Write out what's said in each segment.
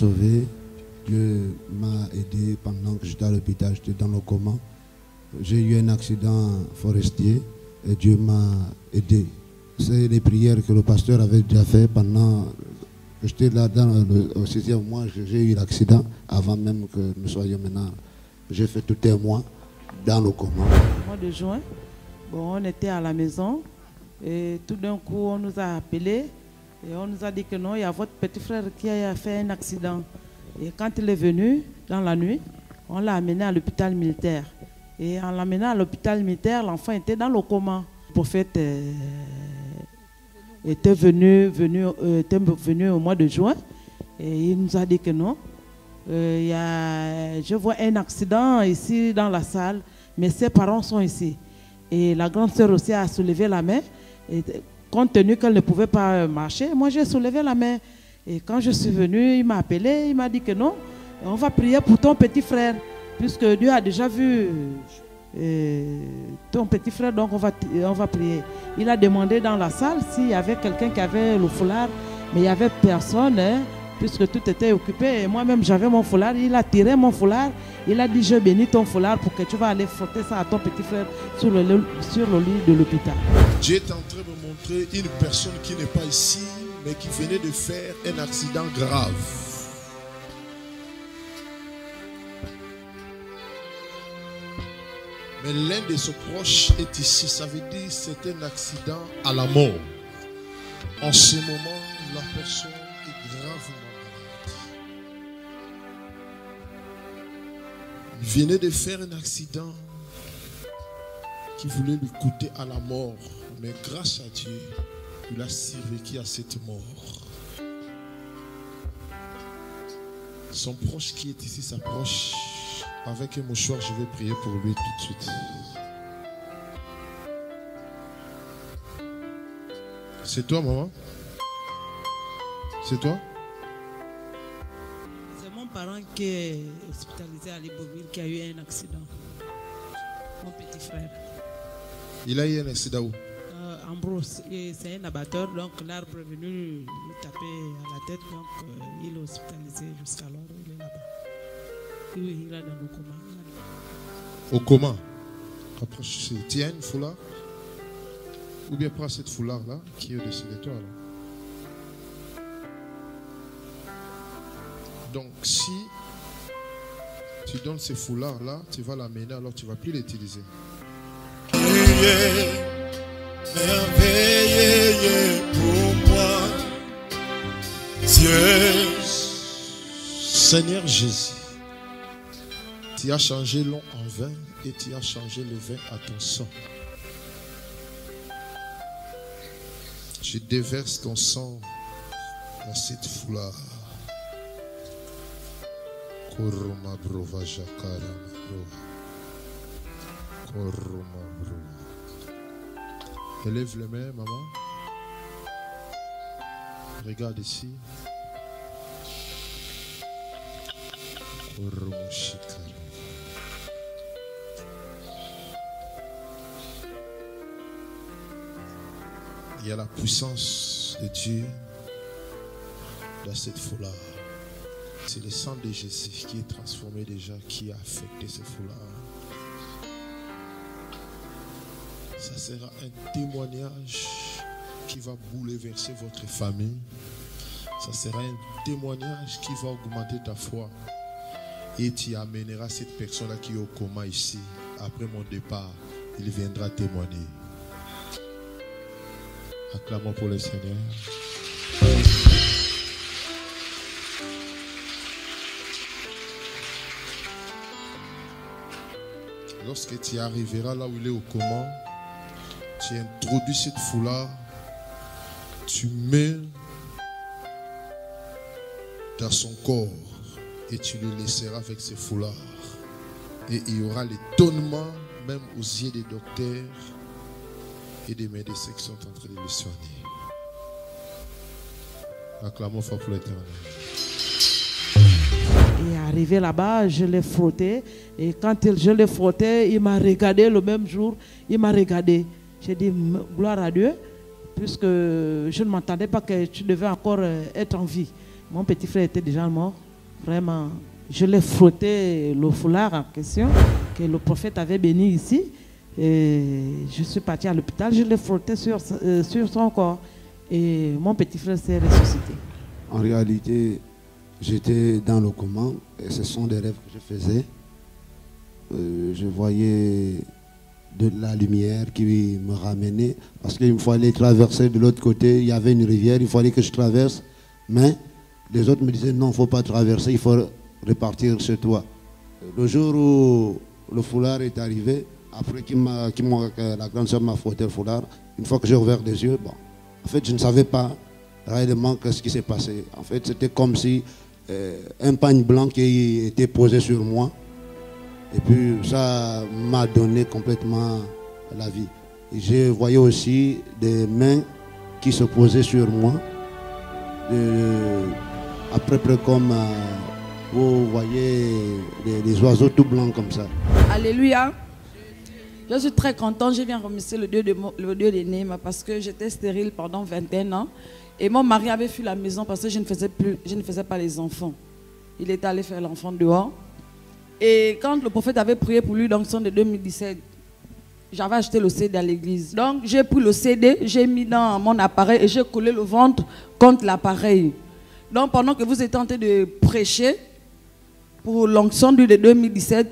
sauvé. Dieu m'a aidé pendant que j'étais à l'hôpital, j'étais dans le coma. J'ai eu un accident forestier et Dieu m'a aidé. C'est les prières que le pasteur avait déjà fait pendant que j'étais là au 6e mois. J'ai eu l'accident avant même que nous soyons maintenant. J'ai fait tout un mois dans le coma. Au mois de juin, bon, on était à la maison et tout d'un coup on nous a appelés et on nous a dit que non, il y a votre petit frère qui a fait un accident. Et quand il est venu dans la nuit, on l'a amené à l'hôpital militaire. Et en l'amenant à l'hôpital militaire, l'enfant était dans le coma. Le prophète était venu au mois de juin et il nous a dit que non. Je vois un accident ici dans la salle, mais ses parents sont ici. Et la grande sœur aussi a soulevé la main. Et compte tenu qu'elle ne pouvait pas marcher, moi j'ai soulevé la main. Et quand je suis venu, il m'a appelé, il m'a dit que non, on va prier pour ton petit frère, puisque Dieu a déjà vu ton petit frère, donc on va prier. Il a demandé dans la salle s'il y avait quelqu'un qui avait le foulard, mais il n'y avait personne, hein, puisque tout était occupé. Et moi-même j'avais mon foulard, il a tiré mon foulard, il a dit je bénis ton foulard pour que tu vas aller frotter ça à ton petit frère sur le lit de l'hôpital. Dieu est en train de me montrer une personne qui n'est pas ici, mais qui venait de faire un accident grave. Mais l'un de ses proches est ici. Ça veut dire que c'est un accident à la mort. En ce moment, la personne est gravement malade. Il venait de faire un accident qui voulait lui coûter à la mort. Mais grâce à Dieu, il a survécu à cette mort. Son proche qui est ici s'approche. Avec un mouchoir, je vais prier pour lui tout de suite. C'est toi, maman? C'est toi? C'est mon parent qui est hospitalisé à Libreville, qui a eu un accident. Mon petit frère. Il a eu un accident où? Ambrose, c'est un abatteur, donc l'arbre est venu lui taper à la tête, donc il est hospitalisé jusqu'alors, il est là-bas. Oui, il est dans le coma. Au coma? Approche, tiens une foulard. Ou bien prends cette foulard-là qui est au-dessus de toi. Là. Donc si tu donnes ces foulards-là, tu vas l'amener, alors tu ne vas plus l'utiliser. Merveilleux pour moi, Dieu. Seigneur Jésus, tu as changé l'eau en vin et tu as changé le vin à ton sang. Je déverse ton sang dans cette foulard. Koroma brova jakara Koroma brova. Élève les mains, maman. Regarde ici. Il y a la puissance de Dieu dans cette foulard. C'est le sang de Jésus qui est transformé déjà, qui a affecté ce foulard. Ça sera un témoignage qui va bouleverser votre famille. Ça sera un témoignage qui va augmenter ta foi. Et tu amèneras cette personne-là qui est au coma ici. Après mon départ, il viendra témoigner. Acclamons pour le Seigneur. Lorsque tu arriveras là où il est au coma, tu introduis cette foulard, tu mets dans son corps et tu le laisseras avec ce foulard. Et il y aura l'étonnement même aux yeux des docteurs et des médecins qui sont en train de le soigner. Acclamons fort pour l'Éternel. Et arrivé là-bas, je l'ai frotté. Et quand je l'ai frotté, il m'a regardé le même jour. Il m'a regardé. J'ai dit, gloire à Dieu, puisque je ne m'entendais pas que tu devais encore être en vie. Mon petit frère était déjà mort. Vraiment, je l'ai frotté le foulard en question que le prophète avait béni ici. Et je suis partie à l'hôpital, je l'ai frotté sur son corps. Et mon petit frère s'est ressuscité. En réalité, j'étais dans le coma et ce sont des rêves que je faisais. Je voyais de la lumière qui me ramenait parce qu'il me fallait traverser de l'autre côté. Il y avait une rivière, il fallait que je traverse. Mais les autres me disaient non, il ne faut pas traverser, il faut repartir chez toi. Le jour où le foulard est arrivé, après la grande soeur m'a frotté le foulard, une fois que j'ai ouvert les yeux, bon, en fait, je ne savais pas réellement ce qui s'est passé. En fait, c'était comme si un pagne blanc qui était posé sur moi. Et puis, ça m'a donné complètement la vie. Et je voyais aussi des mains qui se posaient sur moi. Après, comme vous voyez des oiseaux tout blancs comme ça. Alléluia. Je suis très contente. Je viens remercier le Dieu de Néma parce que j'étais stérile pendant 21 ans. Et mon mari avait fui la maison parce que je ne faisais pas les enfants. Il était allé faire l'enfant dehors. Et quand le prophète avait prié pour lui l'onction de 2017, j'avais acheté le CD à l'église. Donc j'ai pris le CD, j'ai mis dans mon appareil et j'ai collé le ventre contre l'appareil. Donc pendant que vous étiez en train de prêcher pour l'onction de 2017,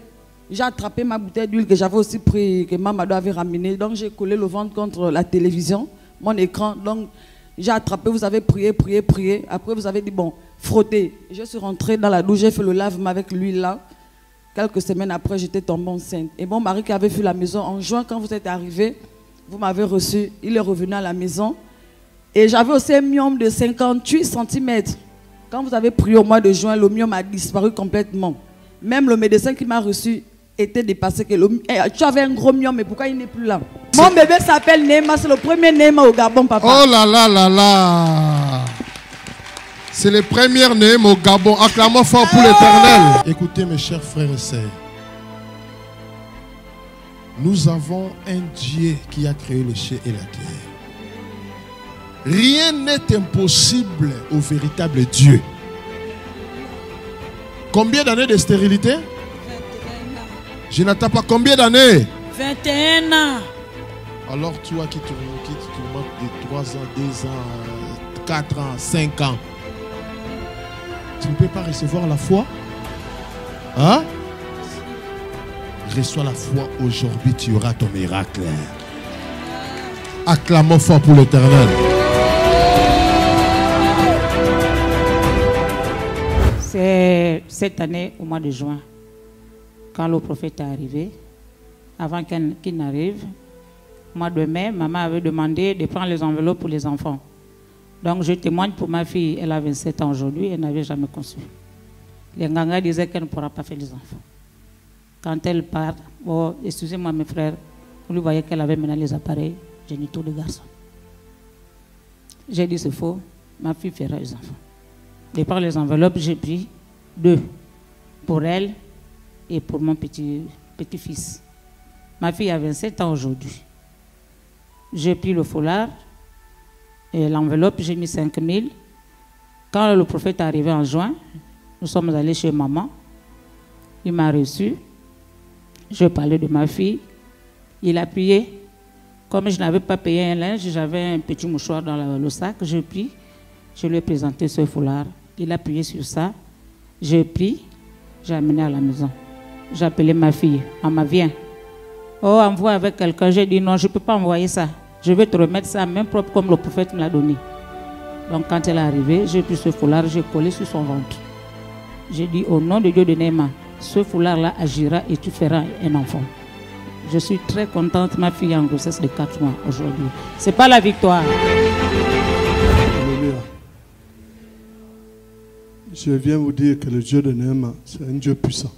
j'ai attrapé ma bouteille d'huile que j'avais aussi pris, que Mamadou avait ramenée. Donc j'ai collé le ventre contre la télévision, mon écran. Donc j'ai attrapé, vous avez prié. Après vous avez dit bon, frottez. Je suis rentrée dans la douche, j'ai fait le lavement avec l'huile là. Quelques semaines après, j'étais tombée enceinte. Et mon mari qui avait fui la maison en juin, quand vous êtes arrivé, vous m'avez reçu. Il est revenu à la maison. Et j'avais aussi un myome de 58 cm. Quand vous avez prié au mois de juin, le myome a disparu complètement. Même le médecin qui m'a reçu était dépassé. Tu avais un gros myome, mais pourquoi il n'est plus là? Mon bébé s'appelle Néma, c'est le premier Néma au Gabon, papa. Oh là là là là! C'est le premier Néma au Gabon. Acclamons fort pour l'Éternel. Écoutez mes chers frères et sœurs. Nous avons un Dieu qui a créé le ciel et la terre. Rien n'est impossible au véritable Dieu. Combien d'années de stérilité? 21 ans. Je n'attends pas. Combien d'années? 21 ans. Alors toi qui tourmentes de 3 ans, 2 ans, 4 ans, 5 ans, tu ne peux pas recevoir la foi? Hein? Reçois la foi aujourd'hui, tu auras ton miracle. Acclamons fort pour l'Éternel. C'est cette année, au mois de juin, quand le prophète est arrivé, avant qu'il n'arrive, au mois de mai, maman avait demandé de prendre les enveloppes pour les enfants. Donc je témoigne pour ma fille, elle a 27 ans aujourd'hui, elle n'avait jamais conçu. Les Nganga disaient qu'elle ne pourra pas faire les enfants. Quand elle part, oh, excusez-moi mes frères, vous lui voyez qu'elle avait maintenant les appareils génitaux de garçon. J'ai dit c'est faux, ma fille fera les enfants. Et par les enveloppes, j'ai pris 2 pour elle et pour mon petit-fils. Ma fille a 27 ans aujourd'hui. J'ai pris le foulard et l'enveloppe, j'ai mis 5 000. Quand le prophète est arrivé en juin, nous sommes allés chez maman. Il m'a reçu. Je parlais de ma fille. Il a prié. Comme je n'avais pas payé un linge, j'avais un petit mouchoir dans le sac. J'ai pris. Je lui ai présenté ce foulard. Il a prié sur ça. J'ai pris. J'ai amené à la maison. J'ai appelé ma fille. Maman, viens. Oh, envoie avec quelqu'un. J'ai dit non, je ne peux pas envoyer ça. Je vais te remettre ça même propre comme le prophète me l'a donné. Donc quand elle est arrivée, j'ai pris ce foulard, j'ai collé sur son ventre. J'ai dit au nom de Dieu de Néma, ce foulard-là agira et tu feras un enfant. Je suis très contente, ma fille est en grossesse de 4 mois aujourd'hui. Ce n'est pas la victoire. Alléluia. Je viens vous dire que le Dieu de Néma, c'est un Dieu puissant.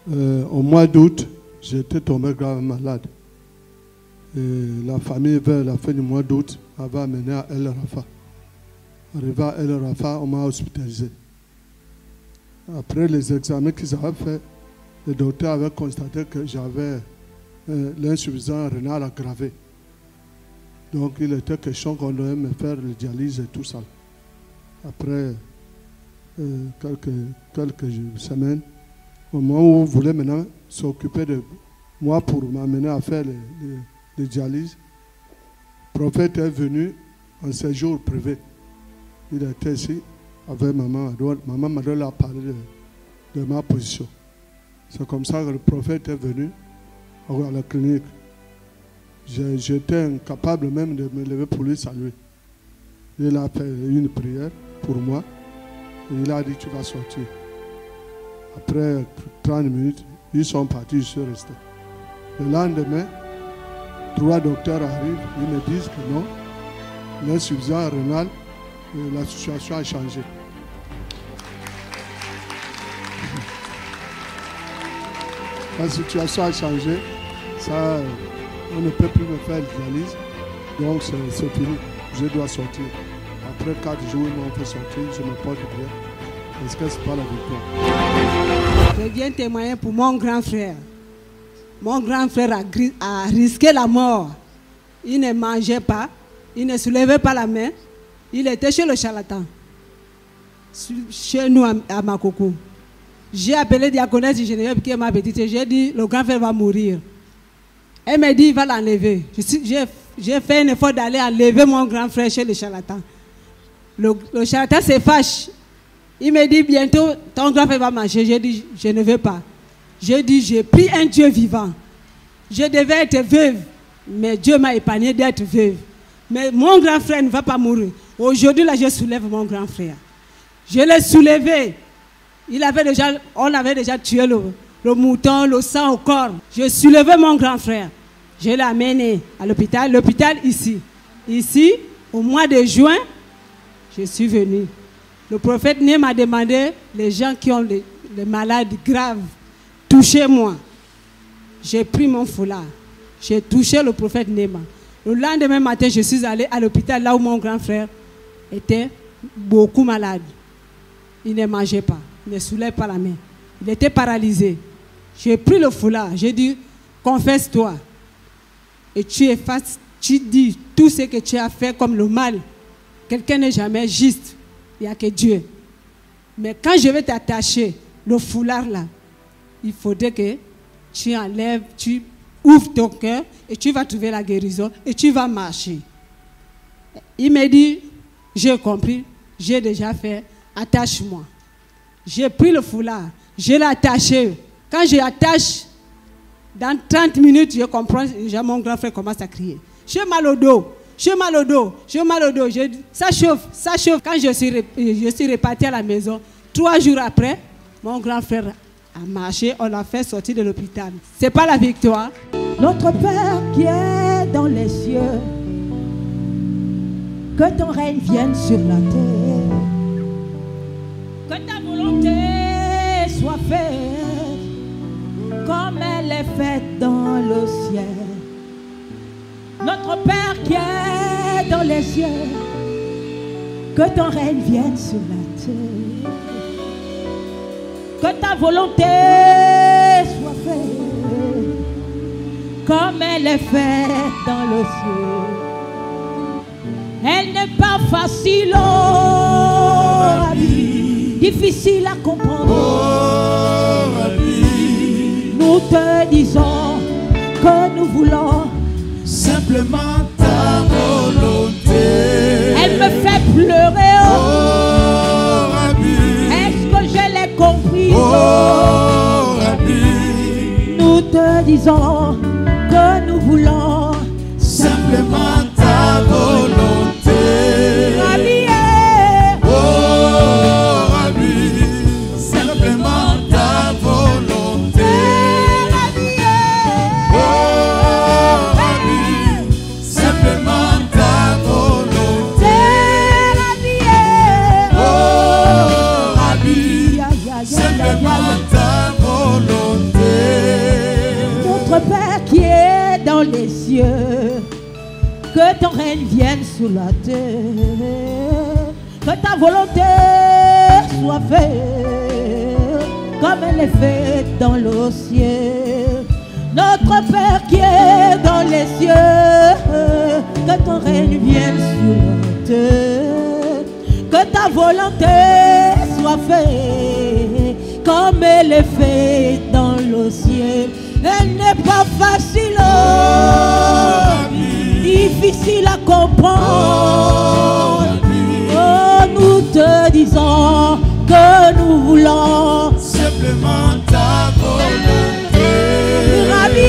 Au mois d'août, j'étais tombé grave malade. Et la famille, vers la fin du mois d'août, m'avait amené à El Rafa. Arrivé à El Rafa, on m'a hospitalisé. Après les examens qu'ils avaient faits, le docteur avait constaté que j'avais l'insuffisance rénale aggravée. Donc il était question qu'on devait me faire le dialyse et tout ça. Après, quelques semaines, au moment où vous voulez maintenant s'occuper de moi pour m'amener à faire les dialyses, le prophète est venu en séjour privé. Il était ici avec maman à droite. Maman Madeleine a parlé de ma position. C'est comme ça que le prophète est venu à la clinique. J'étais incapable même de me lever pour lui saluer. Il a fait une prière pour moi et il a dit tu vas sortir. Après 30 minutes, ils sont partis, je suis resté. Le lendemain, 3 docteurs arrivent, ils me disent que non, l'insuffisance rénale, la situation a changé. La situation a changé, ça, on ne peut plus me faire de dialyse, donc c'est fini, je dois sortir. Après 4 jours, ils m'ont fait sortir, je me porte bien. Est-ce que ce n'est pas la victoire? Je viens témoigner pour mon grand frère. Mon grand frère a risqué la mort. Il ne mangeait pas, il ne soulevait pas la main. Il était chez le charlatan, chez nous à Makoko. J'ai appelé diaconesse de Genève qui est ma petite. J'ai dit, le grand frère va mourir. Elle m'a dit, il va l'enlever. J'ai fait un effort d'aller enlever mon grand frère chez le charlatan. Le charlatan se fâche. Il me dit, bientôt, ton grand frère va marcher. J'ai dit, je ne veux pas. J'ai dit, j'ai pris un Dieu vivant. Je devais être veuve, mais Dieu m'a épargné d'être veuve. Mais mon grand frère ne va pas mourir. Aujourd'hui, là, je soulève mon grand frère. Je l'ai soulevé. On avait déjà tué le mouton, le sang au corps. Je soulevais mon grand frère. Je l'ai amené à l'hôpital. L'hôpital ici. Ici, au mois de juin, je suis venu. Le prophète Né m'a demandé, les gens qui ont les malades graves, touchez-moi. J'ai pris mon foulard. J'ai touché le prophète Néma. Le lendemain matin, je suis allé à l'hôpital là où mon grand frère était beaucoup malade. Il ne mangeait pas, il ne soulevait pas la main. Il était paralysé. J'ai pris le foulard, j'ai dit, confesse-toi. Et tu effaces, tu dis tout ce que tu as fait comme le mal. Quelqu'un n'est jamais juste, il n'y a que Dieu. Mais quand je vais t'attacher, le foulard là, il faudrait que tu enlèves, tu ouvres ton cœur et tu vas trouver la guérison et tu vas marcher. Il m'a dit, j'ai compris, j'ai déjà fait, attache-moi. J'ai pris le foulard, je l'ai attaché. Quand je l'attache, dans 30 minutes, je comprends, mon grand frère commence à crier. J'ai mal au dos, j'ai mal au dos, j'ai mal au dos. Ça chauffe, ça chauffe. Quand je suis reparti à la maison, 3 jours après, mon grand frère a marché, on l'a fait sortir de l'hôpital. C'est pas la victoire. Notre Père qui est dans les cieux, que ton règne vienne sur la terre, que ta volonté soit faite comme elle est faite dans le ciel. Notre Père qui est dans les cieux, que ton règne vienne sur la terre, que ta volonté soit faite comme elle est faite dans le ciel. Elle n'est pas facile, oh, Rabbi, difficile à comprendre. Oh, Rabbi, nous te disons que nous voulons simplement ta volonté. Elle me fait pleurer, oh, oh Rabbi, est-ce que je l'ai compris? Oh, Rabbi, nous te disons que nous voulons simplement ta volonté. Rabbi, oh Rabbi, simplement ta volonté. Rabbi, oh Rabbi, simplement ta volonté. Rabbi, oh Rabbi, simplement ta volonté. Notre Père qui est dans les cieux, que ton règne vienne sur la terre, que ta volonté soit faite comme elle est faite dans le ciel. Notre Père qui est dans les cieux, que ton règne vienne sur la terre, que ta volonté soit fait comme elle est faite dans le ciel. Elle n'est pas facile, difficile à comprendre. Oh, nous te disons que nous voulons simplement ta volonté. Rabbi,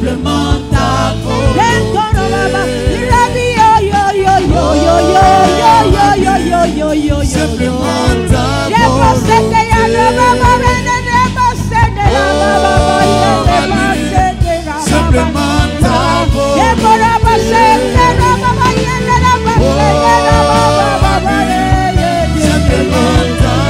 Simplement ta volonté. Simplement ta volonté. Simplement ta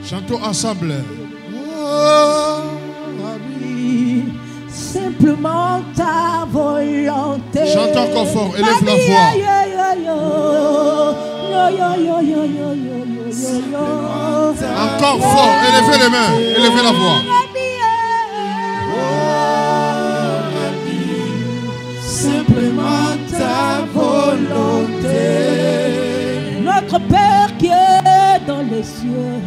Chantons ensemble. Simplement ta volonté. Chante encore fort, élève la voix. Encore fort, élevez les mains, élevez la voix. Simplement ta volonté. Notre Père qui est dans les cieux,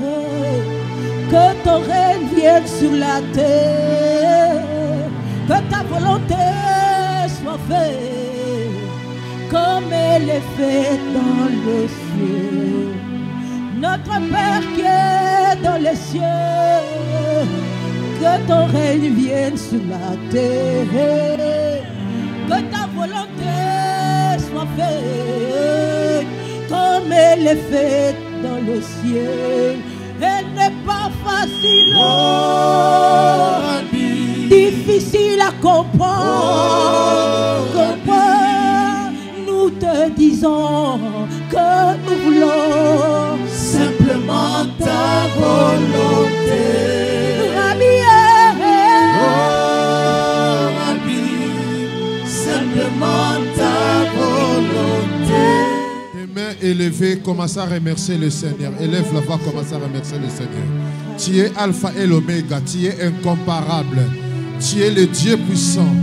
que ton règne vienne sur la terre, que ta volonté soit faite comme elle est faite dans le ciel. Notre Père qui est dans les cieux, que ton règne vienne sur la terre, que ta volonté soit faite comme elle est faite dans le ciel. Elle n'est pas facile, difficile à comprendre. Nous te disons que nous voulons simplement ta volonté. Simplement ta volonté. Tes mains élevées, commence à remercier le Seigneur. Élève la voix, commence à remercier le Seigneur. Tu es Alpha et l'Oméga, tu es incomparable. Tu es le Dieu puissant.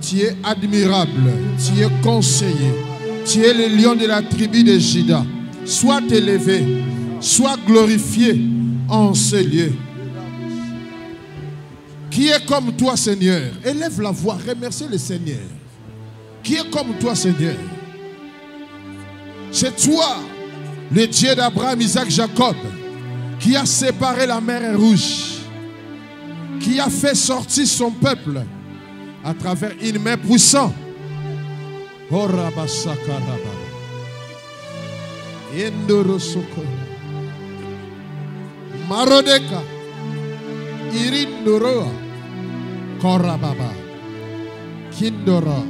Tu es admirable. Tu es conseiller. Tu es le lion de la tribu de Juda. Sois élevé, sois glorifié en ce lieu. Qui est comme toi, Seigneur? Élève la voix, remercie le Seigneur. Qui est comme toi, Seigneur? C'est toi, le Dieu d'Abraham, Isaac, Jacob, qui a séparé la mer Rouge, qui a fait sortir son peuple à travers une main puissante. Oh, Rabasakaraba. Yendorosoko. Marodeka. Irindoroa. Korababa. Kindora.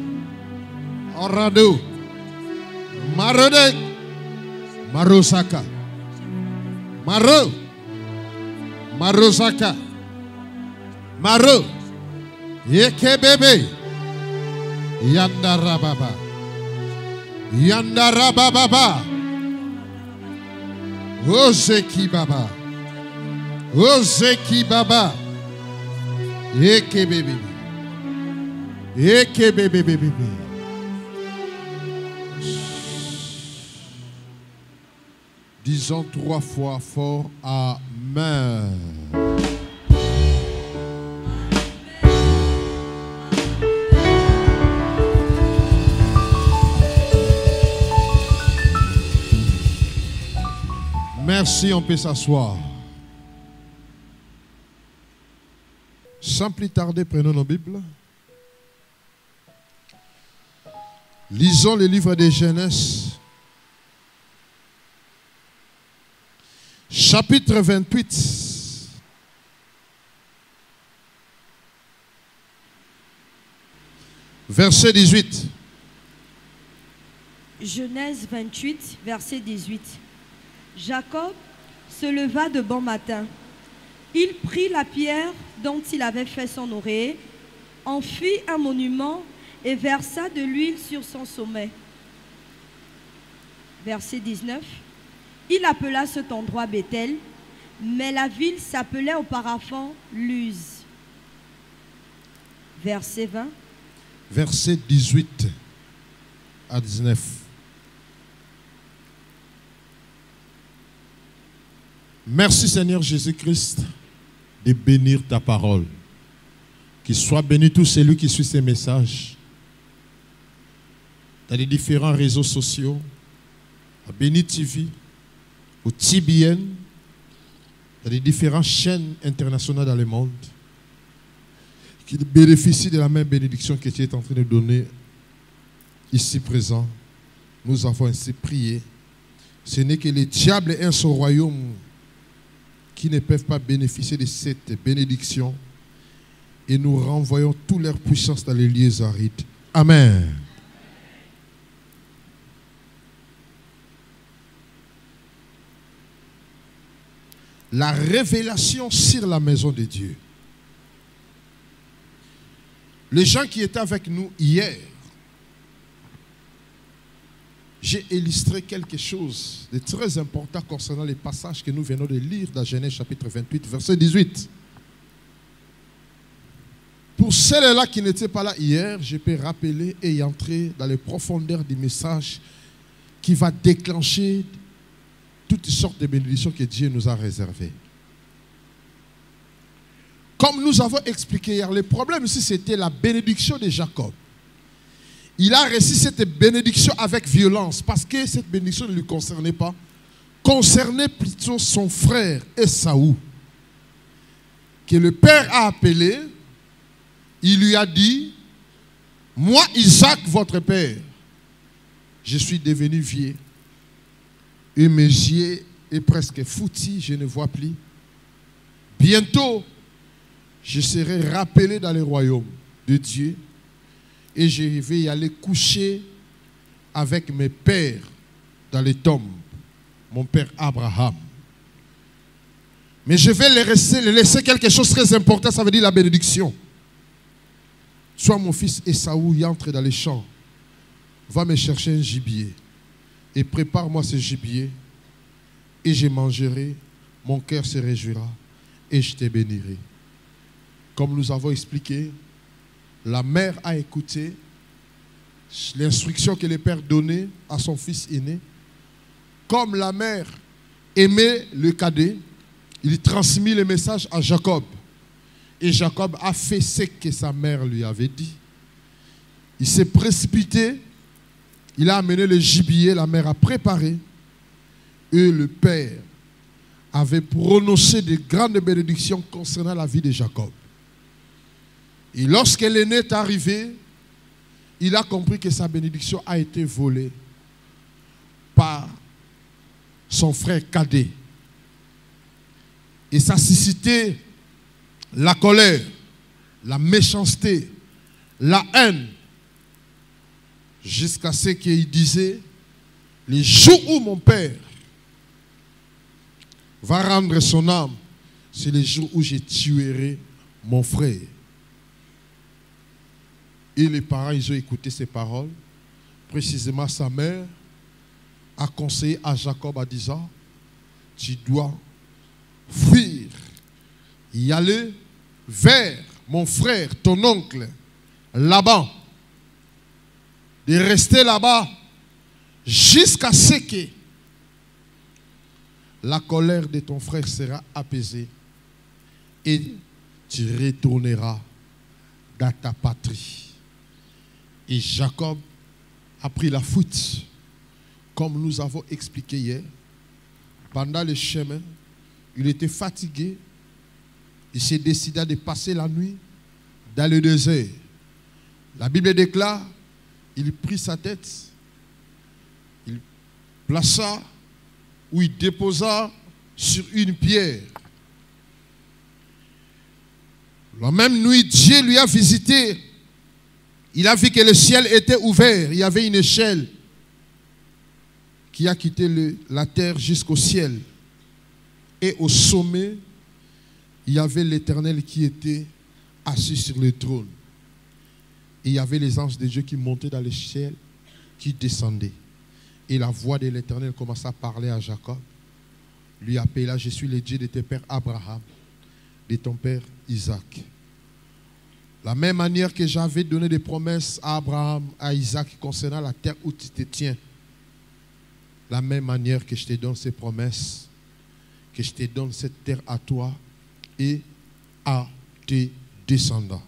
Orado. Marodek. Marosaka. Maro. Marosaka. Maro. Yekebebe. Yandarababa. Yandarababa. Ozeki Baba. Ozeki Baba. Yekebebe. Yekebebe. Disons 3 fois fort Amen. Merci, on peut s'asseoir. Sans plus tarder, prenons nos Bibles. Lisons le livre de Genèse. Chapitre 28. Verset 18. Genèse 28, verset 18. Jacob se leva de bon matin. Il prit la pierre dont il avait fait son oreiller, en fit un monument et versa de l'huile sur son sommet. Verset 19. Il appela cet endroit Bethel, mais la ville s'appelait auparavant Luz. Verset 20. Verset 18 à 19. Merci Seigneur Jésus-Christ de bénir ta parole. Qu'il soit béni tout celui qui suit ces messages. Dans les différents réseaux sociaux, à Béni TV, au TBN, dans les différentes chaînes internationales dans le monde, qu'il bénéficie de la même bénédiction que tu es en train de donner ici présent. Nous avons ainsi prié. Ce n'est que les diables et son royaume qui ne peuvent pas bénéficier de cette bénédiction, et nous renvoyons toute leur puissance dans les lieux arides. Amen. La révélation sur la maison de Dieu. Les gens qui étaient avec nous hier, j'ai illustré quelque chose de très important concernant les passages que nous venons de lire dans Genèse chapitre 28, verset 18. Pour ceux-là qui n'étaient pas là hier, je peux rappeler et entrer dans les profondeurs du message qui va déclencher toutes sortes de bénédictions que Dieu nous a réservées. Comme nous avons expliqué hier, le problème ici c'était la bénédiction de Jacob. Il a reçu cette bénédiction avec violence parce que cette bénédiction ne lui concernait pas, concernait plutôt son frère Esaü, que le père a appelé. Il lui a dit: moi Isaac votre père, je suis devenu vieux et mes yeux est presque foutu, je ne vois plus. Bientôt je serai rappelé dans le royaume de Dieu et je vais y aller coucher avec mes pères dans les tombes, mon père Abraham. Mais je vais le laisser quelque chose de très important, ça veut dire la bénédiction. Soit mon fils Esaü y entre dans les champs, va me chercher un gibier et prépare-moi ce gibier et je mangerai, mon cœur se réjouira et je te bénirai. Comme nous avons expliqué, la mère a écouté l'instruction que le père donnait à son fils aîné. Comme la mère aimait le cadet, il transmit le message à Jacob. Et Jacob a fait ce que sa mère lui avait dit. Il s'est précipité, il a amené le gibier, la mère a préparé. Et le père avait prononcé de grandes bénédictions concernant la vie de Jacob. Et lorsque l'aîné est arrivé, il a compris que sa bénédiction a été volée par son frère cadet. Et ça suscitait la colère, la méchanceté, la haine, jusqu'à ce qu'il disait: les jours où mon père va rendre son âme, c'est les jours où je tuerai mon frère. Et les parents, ils ont écouté ces paroles. Précisément, sa mère a conseillé à Jacob en disant: tu dois fuir, y aller vers mon frère, ton oncle, Laban, de rester là-bas jusqu'à ce que la colère de ton frère sera apaisée et tu retourneras dans ta patrie. Et Jacob a pris la fuite, comme nous avons expliqué hier. Pendant le chemin, il était fatigué. Il s'est décidé de passer la nuit dans le désert. La Bible déclare, il prit sa tête, il plaça ou il déposa sur une pierre. La même nuit, Dieu lui a visité. Il a vu que le ciel était ouvert. Il y avait une échelle qui a quitté la terre jusqu'au ciel. Et au sommet, il y avait l'Éternel qui était assis sur le trône. Et il y avait les anges de Dieu qui montaient dans le ciel, qui descendaient. Et la voix de l'Éternel commença à parler à Jacob. Lui appela, je suis le Dieu de ton père Abraham, de ton père Isaac. La même manière que j'avais donné des promesses à Abraham, à Isaac concernant la terre où tu te tiens. La même manière que je te donne ces promesses, que je te donne cette terre à toi et à tes descendants.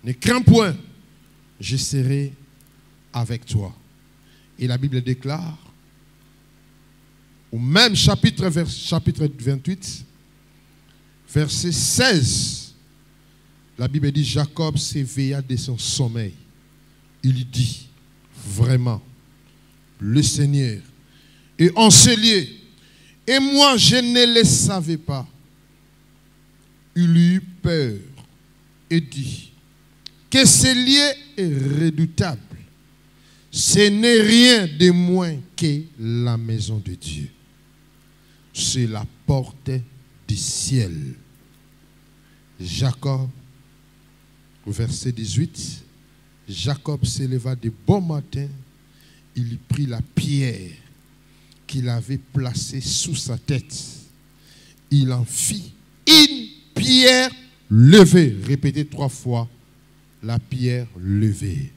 Ne crains point, je serai avec toi. Et la Bible déclare, au même chapitre 28, verset 16, la Bible dit, Jacob s'éveilla de son sommeil. Il dit, vraiment, le Seigneur est enseigneur. Et moi, je ne le savais pas. Il eut peur et dit, que ce lieu est redoutable. Ce n'est rien de moins que la maison de Dieu. C'est la porte du ciel. Jacob, verset 18, Jacob s'éleva de bon matin, il prit la pierre qu'il avait placée sous sa tête. Il en fit une pierre levée. Répétez 3 fois, la pierre levée.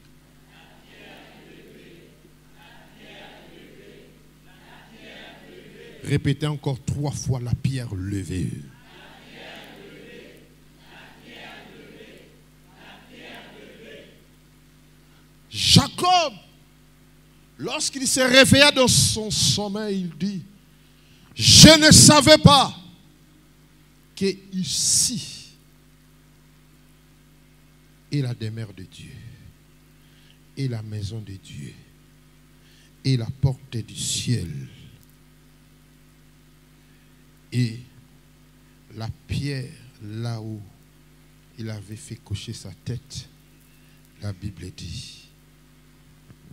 Répétez encore 3 fois, la pierre levée. Jacob, lorsqu'il se réveilla dans son sommeil, il dit, je ne savais pas que ici est la demeure de Dieu, et la maison de Dieu, et la porte du ciel. Et la pierre, là où il avait fait coucher sa tête, la Bible dit,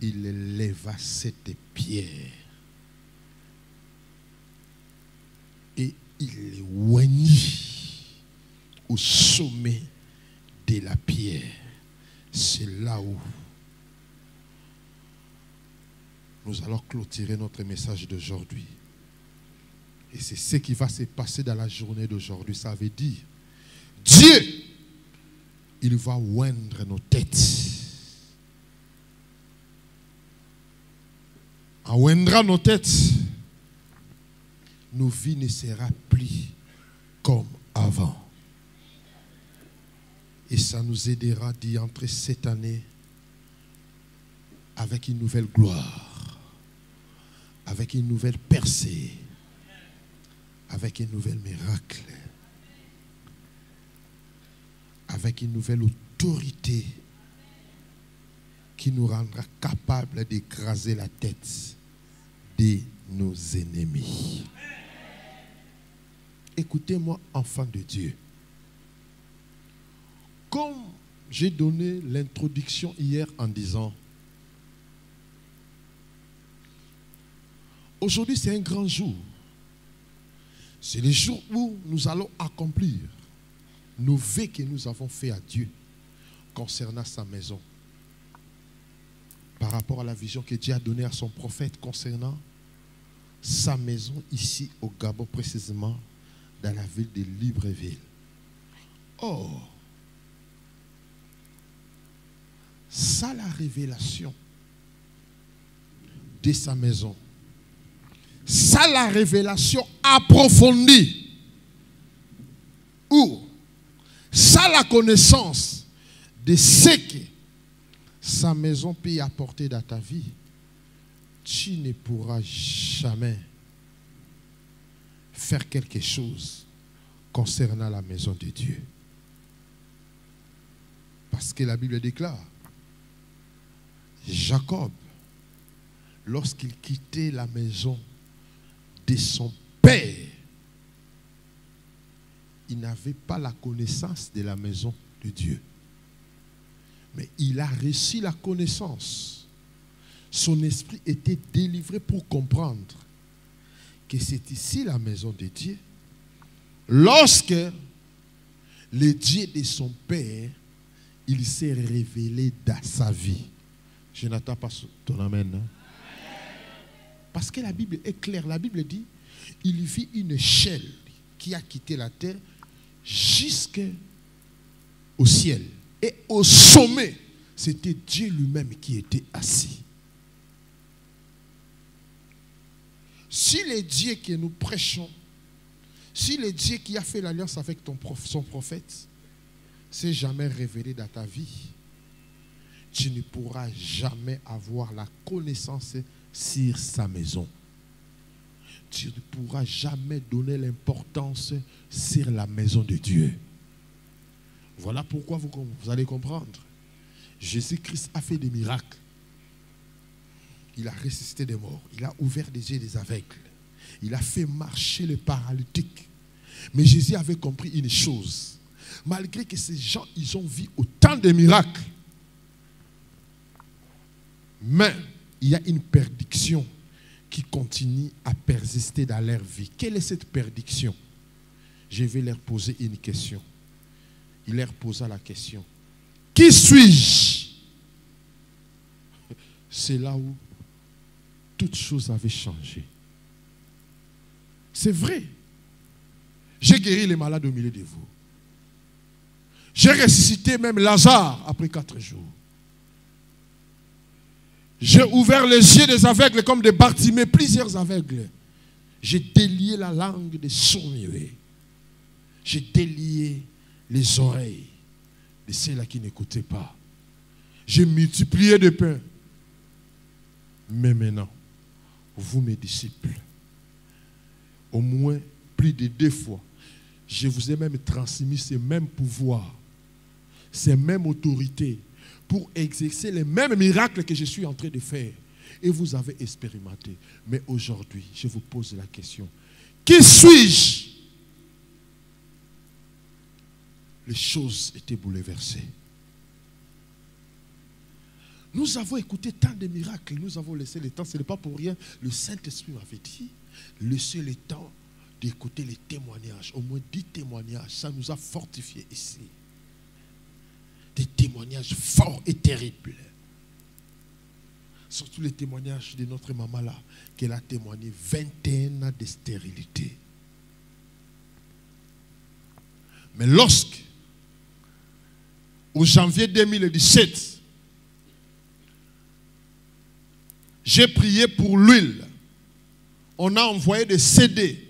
il leva cette pierre et il les oignit au sommet de la pierre. C'est là où nous allons clôturer notre message d'aujourd'hui. Et c'est ce qui va se passer dans la journée d'aujourd'hui. Ça veut dire, Dieu, il va oindre nos têtes. En oindra nos têtes, nos vies ne seront plus comme avant. Et ça nous aidera d'y entrer cette année avec une nouvelle gloire, avec une nouvelle percée, avec un nouvel miracle, avec une nouvelle autorité qui nous rendra capables d'écraser la tête de nos ennemis. Écoutez-moi, enfants de Dieu. Comme j'ai donné l'introduction hier en disant, aujourd'hui c'est un grand jour. C'est le jour où nous allons accomplir nos vœux que nous avons faits à Dieu concernant sa maison. Par rapport à la vision que Dieu a donnée à son prophète concernant sa maison ici au Gabon, précisément dans la ville de Libreville. Or, ça la révélation de sa maison. Ça la révélation approfondie. Ou ça la connaissance de ce que sa maison peut y apporter dans ta vie. Tu ne pourras jamais faire quelque chose concernant la maison de Dieu. Parce que la Bible déclare, Jacob, lorsqu'il quittait la maison de son père, il n'avait pas la connaissance de la maison de Dieu. Mais il a reçu la connaissance son esprit était délivré pour comprendre que c'est ici la maison de Dieu. Lorsque le Dieu de son père, il s'est révélé dans sa vie. Je n'attends pas ton amen. Hein? Parce que la Bible est claire. La Bible dit, il vit une échelle qui a quitté la terre jusqu'au ciel. Et au sommet, c'était Dieu lui-même qui était assis. Si le Dieu que nous prêchons, si le Dieu qui a fait l'alliance avec son prophète s'est jamais révélé dans ta vie, tu ne pourras jamais avoir la connaissance sur sa maison. Tu ne pourras jamais donner l'importance sur la maison de Dieu. Voilà pourquoi vous allez comprendre. Jésus-Christ a fait des miracles. Il a ressuscité des morts. Il a ouvert des yeux des aveugles. Il a fait marcher les paralytiques. Mais Jésus avait compris une chose. Malgré que ces gens, ils ont vu autant de miracles. Mais il y a une perdition qui continue à persister dans leur vie. Quelle est cette perdition? Je vais leur poser une question. Il leur posa la question. Qui suis-je? C'est là où toutes choses avaient changé. C'est vrai. J'ai guéri les malades au milieu de vous. J'ai ressuscité même Lazare après 4 jours. J'ai ouvert les yeux des aveugles comme des Bartimée, plusieurs aveugles. J'ai délié la langue des sourds-muets. J'ai délié les oreilles de ceux-là qui n'écoutaient pas. J'ai multiplié de pain. Mais maintenant, vous mes disciples, au moins plus de 2 fois, je vous ai même transmis ces mêmes pouvoirs, ces mêmes autorités pour exercer les mêmes miracles que je suis en train de faire. Et vous avez expérimenté. Mais aujourd'hui, je vous pose la question. Qui suis-je? Les choses étaient bouleversées. Nous avons écouté tant de miracles et nous avons laissé le temps. Ce n'est pas pour rien. Le Saint-Esprit m'avait dit, laissez le temps d'écouter les témoignages. Au moins 10 témoignages. Ça nous a fortifiés ici. Des témoignages forts et terribles. Surtout les témoignages de notre maman là, qu'elle a témoigné 21 ans de stérilité. Mais lorsque, au janvier 2017, j'ai prié pour l'huile, on a envoyé des CD.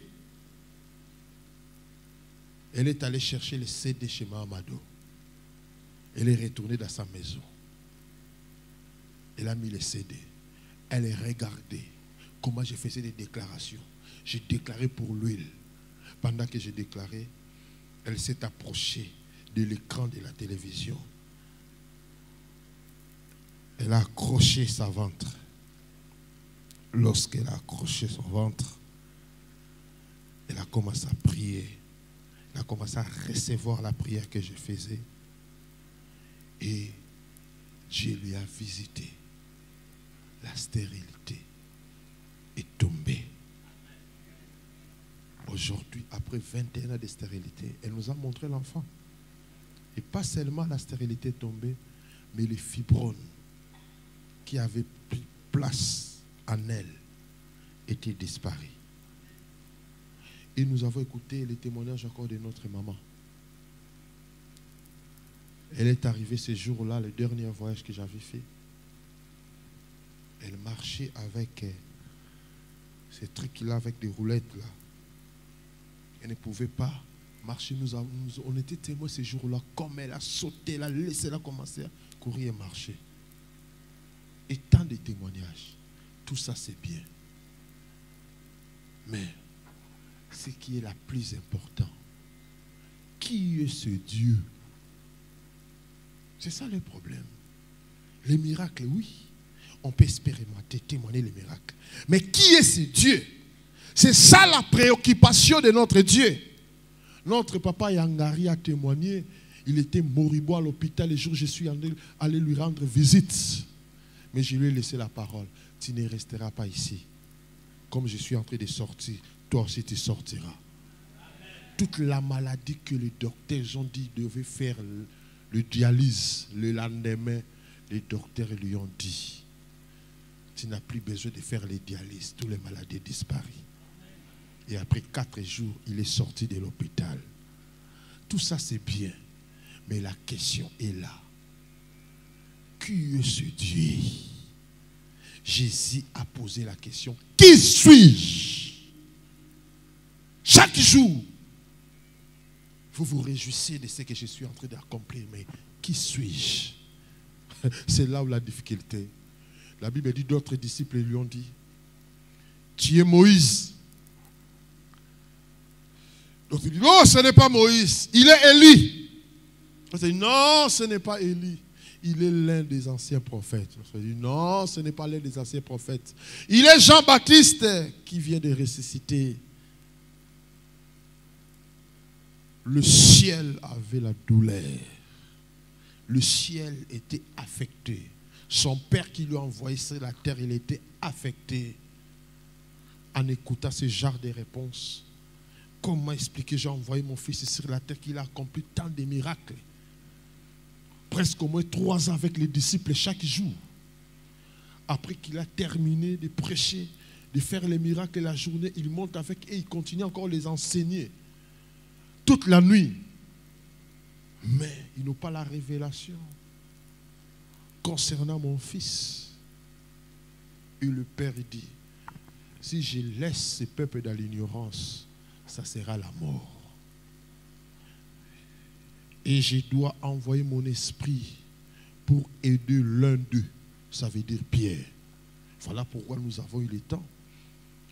Elle est allée chercher les CD chez Mahamadou. Elle est retournée dans sa maison. Elle a mis les CD. Elle a regardé comment je faisais des déclarations. J'ai déclaré pour l'huile. Pendant que j'ai déclaré, elle s'est approchée de l'écran de la télévision. Elle a accroché sa ventre. Lorsqu'elle a accroché son ventre, elle a commencé à prier. Elle a commencé à recevoir la prière que je faisais. Et Dieu lui a visité. La stérilité est tombée. Aujourd'hui, après 21 ans de stérilité, elle nous a montré l'enfant. Et pas seulement la stérilité est tombée, mais les fibromes qui avaient pris place en elle étaient disparus. Et nous avons écouté les témoignages encore de notre maman. Elle est arrivée ce jour-là, le dernier voyage que j'avais fait. Elle marchait avec ces trucs-là, avec des roulettes là. Elle ne pouvait pas marcher. On était témoins ce jour-là. Comme elle a sauté, elle a laissé, elle a commencé à courir et marcher. Et tant de témoignages. Tout ça c'est bien. Mais ce qui est le plus important, qui est ce Dieu? C'est ça le problème. Les miracles, oui. On peut expérimenter, témoigner les miracles. Mais qui est ce Dieu? C'est ça la préoccupation de notre Dieu. Notre papa Yangari a témoigné. Il était moribond à l'hôpital le jour où je suis allé lui rendre visite. Mais je lui ai laissé la parole. Tu ne resteras pas ici. Comme je suis en train de sortir, toi aussi tu sortiras. Toute la maladie que les docteurs ont dit devait faire le dialyse le lendemain, les docteurs lui ont dit, tu n'as plus besoin de faire les dialyses, toutes les maladies disparues. Et après 4 jours, il est sorti de l'hôpital. Tout ça c'est bien, mais la question est là. Qui est ce Dieu? Jésus a posé la question, qui suis-je? Chaque jour, vous vous réjouissez de ce que je suis en train d'accomplir, mais qui suis-je? C'est là où la difficulté. La Bible dit, d'autres disciples lui ont dit, tu es Moïse. D'autres disent, non, ce n'est pas Moïse, il est Élie. D'autres disent, non, ce n'est pas Élie, il est l'un des anciens prophètes. D'autres disent, non, ce n'est pas l'un des anciens prophètes, il est Jean-Baptiste qui vient de ressusciter. Le ciel avait la douleur. Le ciel était affecté. Son père qui lui a envoyé sur la terre, il était affecté. En écoutant ce genre de réponses, comment expliquer, j'ai envoyé mon fils sur la terre, qu'il a accompli tant de miracles. Presque au moins 3 ans avec les disciples chaque jour. Après qu'il a terminé de prêcher, de faire les miracles la journée, il monte avec et il continue encore à les enseigner. Toute la nuit. Mais ils n'ont pas la révélation concernant mon fils. Et le père dit, si je laisse ce peuple dans l'ignorance, ça sera la mort. Et je dois envoyer mon esprit pour aider l'un d'eux. Ça veut dire Pierre. Voilà pourquoi nous avons eu le temps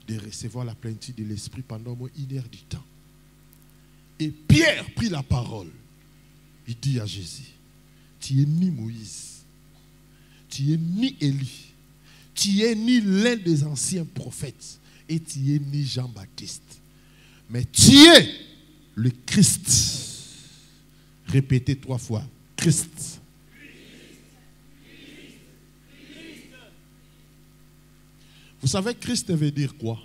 de recevoir la plénitude de l'esprit pendant au moins 1 heure du temps. Et Pierre prit la parole. Il dit à Jésus, tu es ni Moïse, tu es ni Élie, tu es ni l'un des anciens prophètes, et tu es ni Jean-Baptiste, mais tu es le Christ. Répétez 3 fois, Christ. Vous savez, Christ veut dire quoi?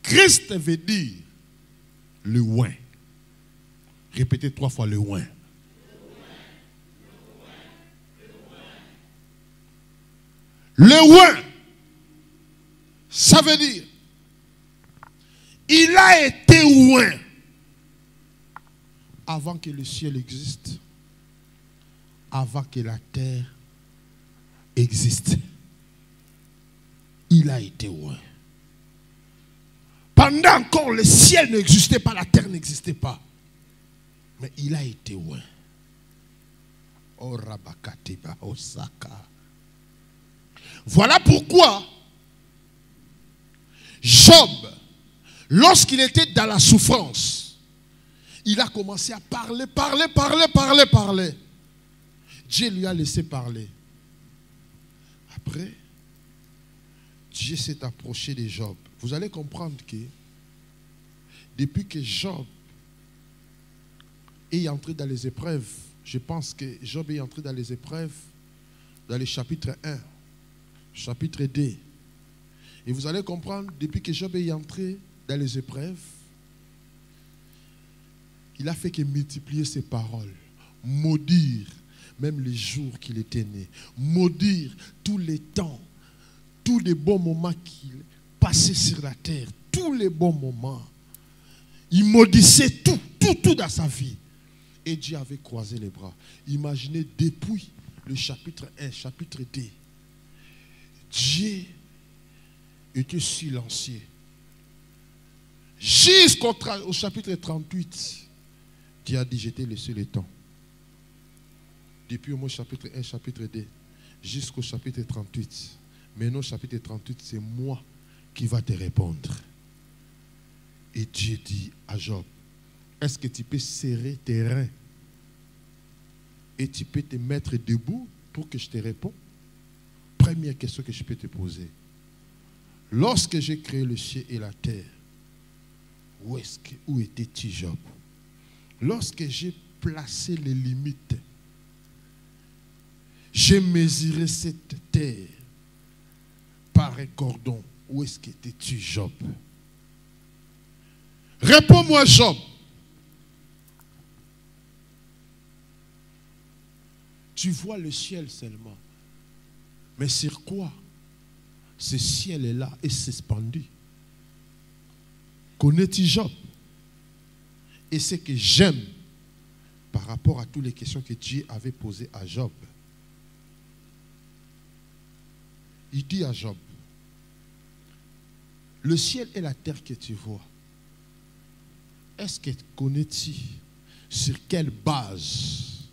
Christ veut dire le oint. Répétez 3 fois le oint. Le oint, ça veut dire, il a été oint avant que le ciel existe, avant que la terre existe. Il a été oint. Pendant encore le ciel n'existait pas, la terre n'existait pas. Mais il a été oint. Oh Rabakatiba Osaka. Voilà pourquoi Job, lorsqu'il était dans la souffrance, il a commencé à parler. Dieu lui a laissé parler. Après, Dieu s'est approché de Job. Vous allez comprendre que depuis que Job est entré dans les épreuves, je pense que Job est entré dans les épreuves dans le chapitre 1, chapitre 2. Et vous allez comprendre, depuis que Job est entré dans les épreuves, il a fait que multiplier ses paroles, maudire même les jours qu'il était né, maudire tous les temps, tous les bons moments qu'il passait sur la terre, tous les bons moments. Il maudissait tout dans sa vie. Et Dieu avait croisé les bras. Imaginez depuis le chapitre 1, chapitre 2, Dieu était silencieux. Jusqu'au chapitre 38, Dieu a dit, je t'ai laissé le temps. Depuis au moins chapitre 1, chapitre 2, jusqu'au chapitre 38. Maintenant, chapitre 38, c'est moi qui va te répondre. Et Dieu dit à Job, est-ce que tu peux serrer tes reins et tu peux te mettre debout pour que je te réponde? Première question que je peux te poser. Lorsque j'ai créé le ciel et la terre, où étais-tu, Job? Lorsque j'ai placé les limites, j'ai mesuré cette terre par un cordon. Où est-ce qu'étais-tu, Job? Réponds-moi, Job. Tu vois le ciel seulement. Mais sur quoi ce ciel est là et suspendu? Connais-tu Job? Et ce que j'aime par rapport à toutes les questions que Dieu avait posées à Job. Il dit à Job, le ciel et la terre que tu vois, est-ce que connais-tu sur quelle base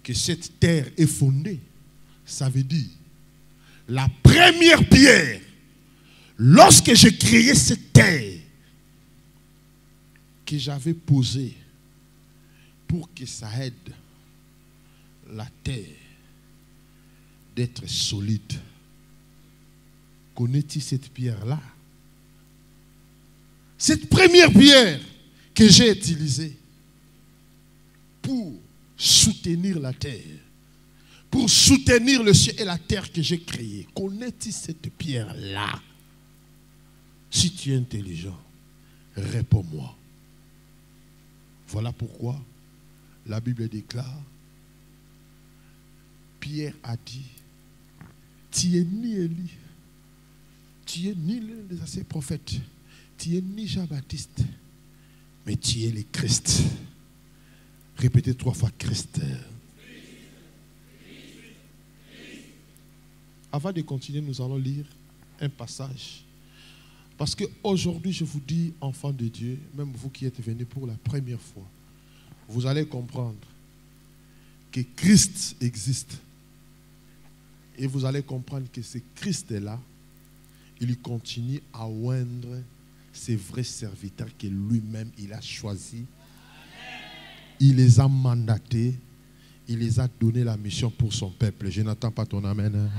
que cette terre est fondée? Ça veut dire, la première pierre, lorsque j'ai créé cette terre, que j'avais posée pour que ça aide la terre d'être solide. Connais-tu cette pierre-là? Cette première pierre que j'ai utilisée pour soutenir la terre, pour soutenir le ciel et la terre que j'ai créée. Connais-tu cette pierre-là? Si tu es intelligent, réponds-moi. Voilà pourquoi la Bible déclare, Pierre a dit, tu es ni Élie, tu es ni l'un des anciens prophètes, tu es ni Jean-Baptiste, mais tu es le Christ. Répétez 3 fois Christ. Avant de continuer, nous allons lire un passage. Parce qu'aujourd'hui, je vous dis, enfants de Dieu, même vous qui êtes venus pour la première fois, vous allez comprendre que Christ existe. Et vous allez comprendre que ce Christ-là, il continue à oindre ses vrais serviteurs que lui-même, il a choisis. Il les a mandatés. Il les a donné la mission pour son peuple. Je n'attends pas ton amen.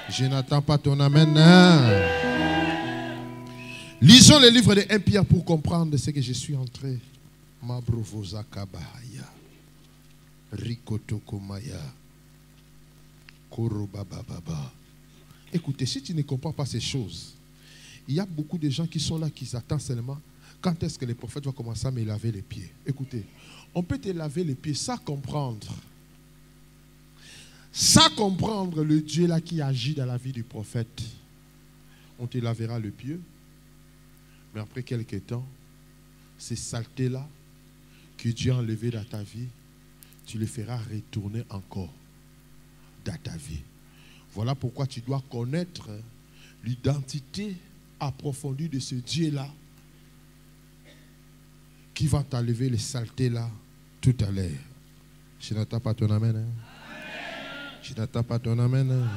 Je n'attends pas ton amen. Lisons le livre de 1 Pierre pour comprendre ce que je suis entré. Mabrovoza kabahaya. Rikotokomaya. Korobababa. Écoutez, si tu ne comprends pas ces choses, il y a beaucoup de gens qui sont là, qui attendent seulement quand est-ce que le prophète va commencer à me laver les pieds. Écoutez, on peut te laver les pieds sans comprendre. Sans comprendre le Dieu là qui agit dans la vie du prophète. On te lavera le pied. Mais après quelques temps, ces saletés-là que Dieu a enlevées dans ta vie, tu les feras retourner encore dans ta vie. Voilà pourquoi tu dois connaître l'identité approfondie de ce Dieu-là qui va t'enlever les saletés-là tout à l'heure. Je n'attends pas ton amen. Je n'attends pas ton amen.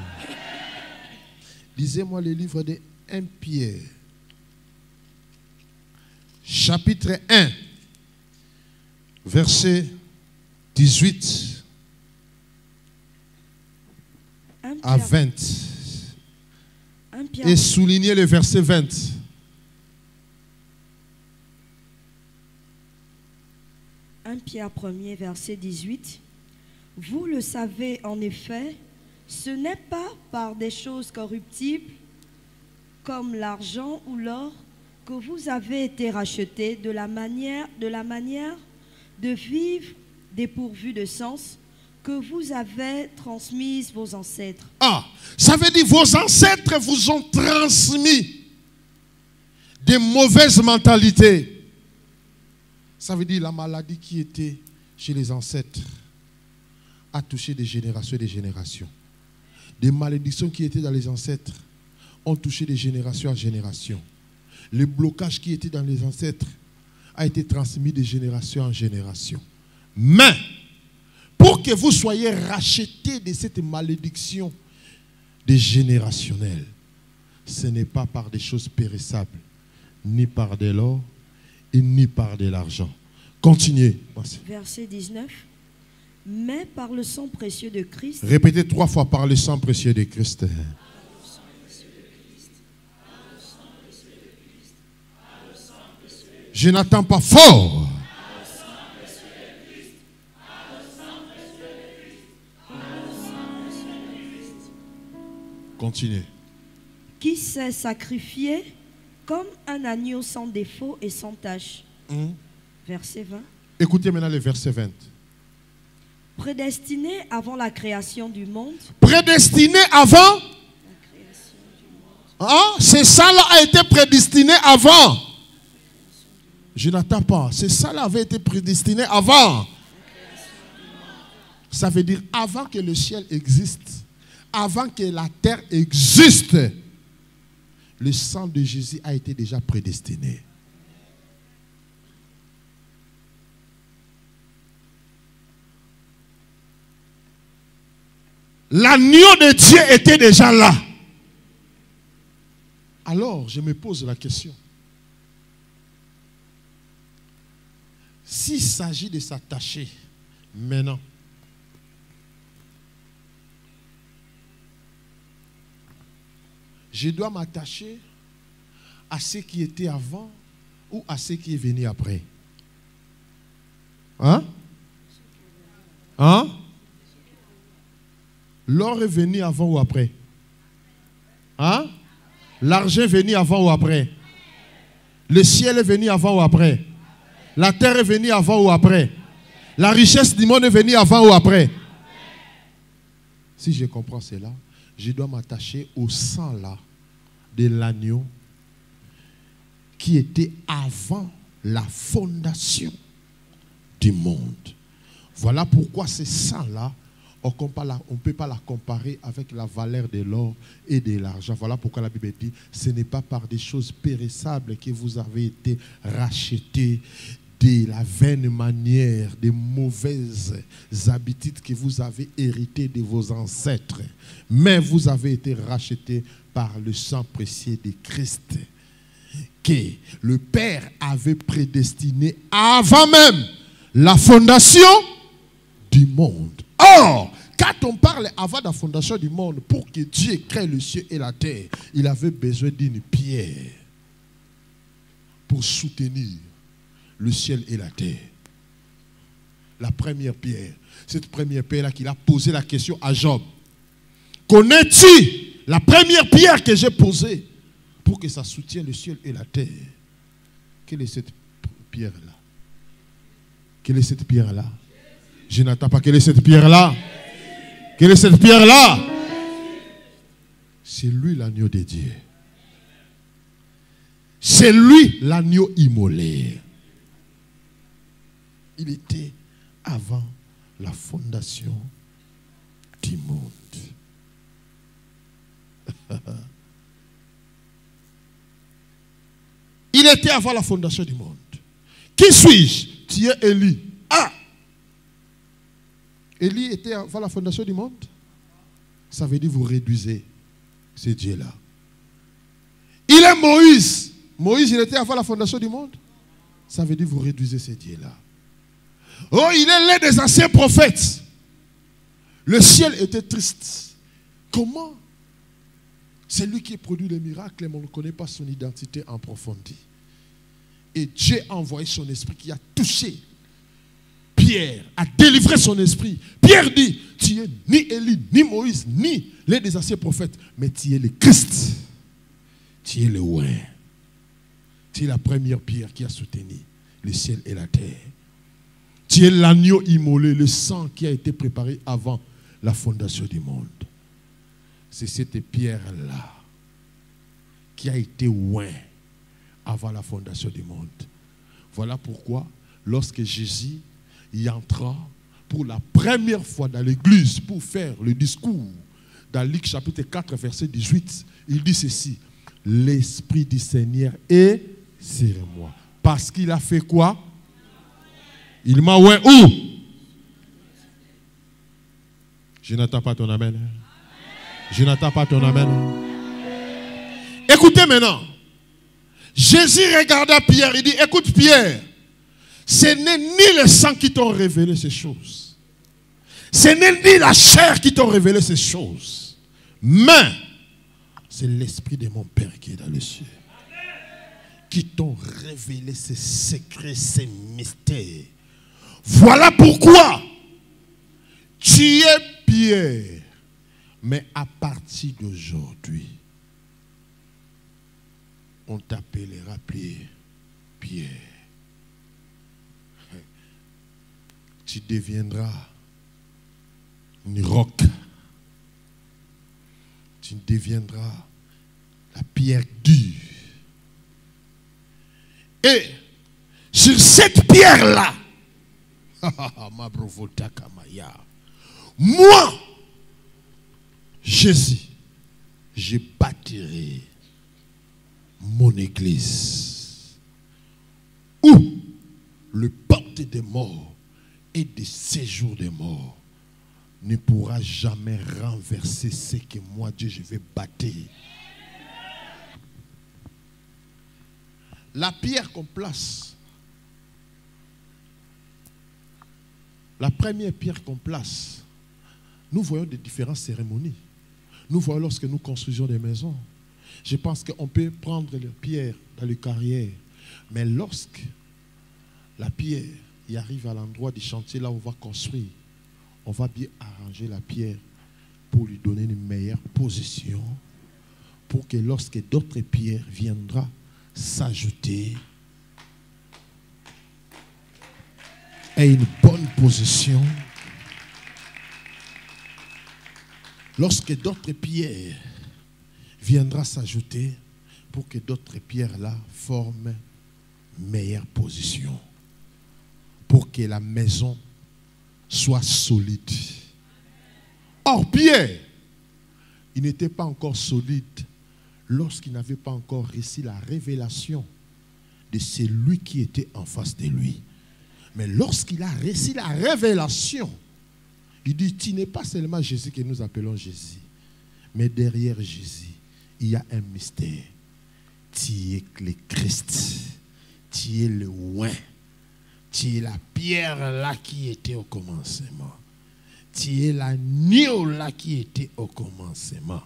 Lisez-moi le livre de 1 Pierre. Chapitre 1, verset 18 à 20. Et soulignez le verset 20. Pierre 1er, verset 18. Vous le savez en effet, ce n'est pas par des choses corruptibles comme l'argent ou l'or que vous avez été rachetés de la manière de vivre dépourvue de sens que vous avez transmise vos ancêtres. Ah, ça veut dire vos ancêtres vous ont transmis des mauvaises mentalités. Ça veut dire la maladie qui était chez les ancêtres a touché des générations et des générations. Des malédictions qui étaient dans les ancêtres ont touché de génération en génération. Le blocage qui était dans les ancêtres a été transmis de génération en génération. Mais, pour que vous soyez rachetés de cette malédiction des générationnels, ce n'est pas par des choses périssables, ni par de l'or, et ni par de l'argent. Continuez. Verset 19. Mais par le sang précieux de Christ. Répétez 3 fois, par le sang précieux de Christ. Je n'attends pas fort. Continuez. Qui s'est sacrifié comme un agneau sans défaut et sans tache. Verset 20. Écoutez maintenant le verset 20. Prédestiné avant la création du monde. Prédestiné avant. Hein? C'est ça là a été prédestiné avant. Je n'attends pas. C'est ça là avait été prédestiné avant. Ça veut dire avant que le ciel existe, avant que la terre existe, le sang de Jésus a été déjà prédestiné. L'agneau de Dieu était déjà là. Alors, je me pose la question. S'il s'agit de s'attacher maintenant, je dois m'attacher à ce qui était avant ou à ce qui est venu après? Hein? Hein? L'or est venu avant ou après? Hein? L'argent est venu avant ou après? Le ciel est venu avant ou après? La terre est venue avant ou après? La richesse du monde est venue avant ou après? Si je comprends cela, je dois m'attacher au sang là de l'agneau qui était avant la fondation du monde. Voilà pourquoi ce sang là, on ne peut pas la comparer avec la valeur de l'or et de l'argent. Voilà pourquoi la Bible dit, ce n'est pas par des choses périssables que vous avez été rachetés de la vaine manière, des mauvaises habitudes que vous avez héritées de vos ancêtres. Mais vous avez été rachetés par le sang précieux de Christ, que le Père avait prédestiné avant même la fondation du monde. Or, quand on parle avant la fondation du monde, pour que Dieu crée le ciel et la terre, il avait besoin d'une pierre pour soutenir le ciel et la terre. La première pierre, cette première pierre-là qu'il a posé la question à Job. Connais-tu la première pierre que j'ai posée pour que ça soutienne le ciel et la terre? Quelle est cette pierre-là? Quelle est cette pierre-là? Je n'attends pas. Quelle est cette pierre-là? Quelle est cette pierre-là? C'est lui l'agneau de Dieu. C'est lui l'agneau immolé. Il était avant la fondation du monde. Il était avant la fondation du monde. Qui suis-je? Tu es Élie. Ah! Élie était avant la fondation du monde. Ça veut dire vous réduisez ce Dieu-là. Il est Moïse. Moïse, il était avant la fondation du monde. Ça veut dire vous réduisez ce Dieu-là. Oh, il est l'un des anciens prophètes. Le ciel était triste. Comment? C'est lui qui a produit les miracles, mais on ne connaît pas son identité en profondeur. Et Dieu a envoyé son esprit qui a touché Pierre, a délivré son esprit. Pierre dit, tu es ni Élie, ni Moïse, ni l'un des anciens prophètes, mais tu es le Christ. Tu es le oint. Tu es la première pierre qui a soutenu le ciel et la terre. Tu es l'agneau immolé, le sang qui a été préparé avant la fondation du monde. C'est cette pierre-là qui a été oint avant la fondation du monde. Voilà pourquoi, lorsque Jésus y entra pour la première fois dans l'église pour faire le discours, dans Luc chapitre 4, verset 18, il dit ceci: l'Esprit du Seigneur est sur moi. Parce qu'il a fait quoi? Il m'a oint où? Je n'attends pas ton amen. Je n'attends pas ton amen. Écoutez maintenant. Jésus regarda Pierre, il dit, écoute Pierre, ce n'est ni le sang qui t'ont révélé ces choses. Ce n'est ni la chair qui t'ont révélé ces choses. Mais c'est l'Esprit de mon Père qui est dans les cieux. Qui t'ont révélé ces secrets, ces mystères. Voilà pourquoi tu es Pierre. Mais à partir d'aujourd'hui, on t'appellera Pierre. Tu deviendras une roque. Tu deviendras la pierre dure. Et sur cette pierre-là, moi, Jésus, je bâtirai mon église où le porte des morts et des séjours des morts ne pourra jamais renverser ce que moi, Dieu, je vais bâtir. La pierre qu'on place, la première pierre qu'on place, nous voyons des différentes cérémonies. Nous voyons lorsque nous construisons des maisons. Je pense qu'on peut prendre les pierres dans les carrières, mais lorsque la pierre y arrive à l'endroit du chantier là où on va construire, on va bien arranger la pierre pour lui donner une meilleure position, pour que lorsque d'autres pierres viendront s'ajouter, ait une bonne position. Lorsque d'autres pierres viendront s'ajouter, pour que d'autres pierres là forment une meilleure position, pour que la maison soit solide. Or, Pierre, il n'était pas encore solide lorsqu'il n'avait pas encore reçu la révélation de celui qui était en face de lui. Mais lorsqu'il a reçu la révélation, il dit, tu n'es pas seulement Jésus que nous appelons Jésus, mais derrière Jésus, il y a un mystère. Tu es le Christ, tu es le oint, tu es la pierre là qui était au commencement. Tu es l'agneau là qui était au commencement.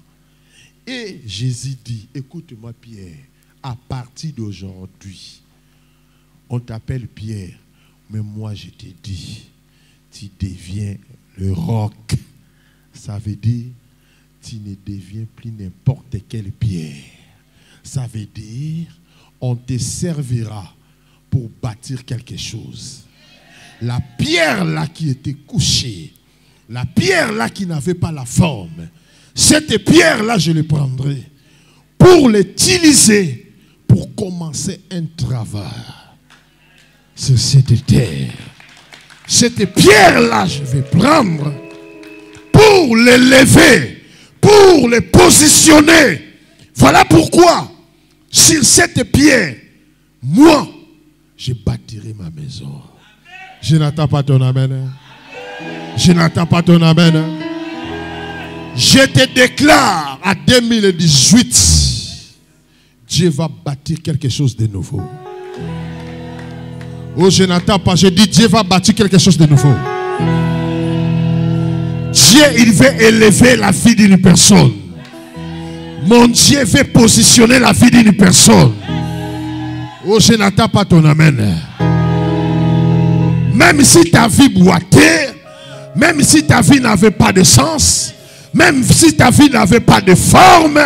Et Jésus dit, écoute-moi Pierre, à partir d'aujourd'hui, on t'appelle Pierre, mais moi je te dis, tu deviens le roc. Ça veut dire, tu ne deviens plus n'importe quelle pierre. Ça veut dire, on te servira pour bâtir quelque chose. La pierre là qui était couchée, la pierre là qui n'avait pas la forme, cette pierre là je le prendrai pour l'utiliser pour commencer un travail sur cette terre. Cette pierre là je vais prendre pour l'élever, pour le positionner. Voilà pourquoi sur cette pierre, moi je bâtirai ma maison. Je n'attends pas ton amen. Je n'attends pas ton amen. Je te déclare à 2018, Dieu va bâtir quelque chose de nouveau. Oh, je n'attends pas. Je dis Dieu va bâtir quelque chose de nouveau. Dieu, il veut élever la vie d'une personne. Mon Dieu veut positionner la vie d'une personne. Oh, je n'attends pas ton amen. Même si ta vie boitait, même si ta vie n'avait pas de sens, même si ta vie n'avait pas de forme,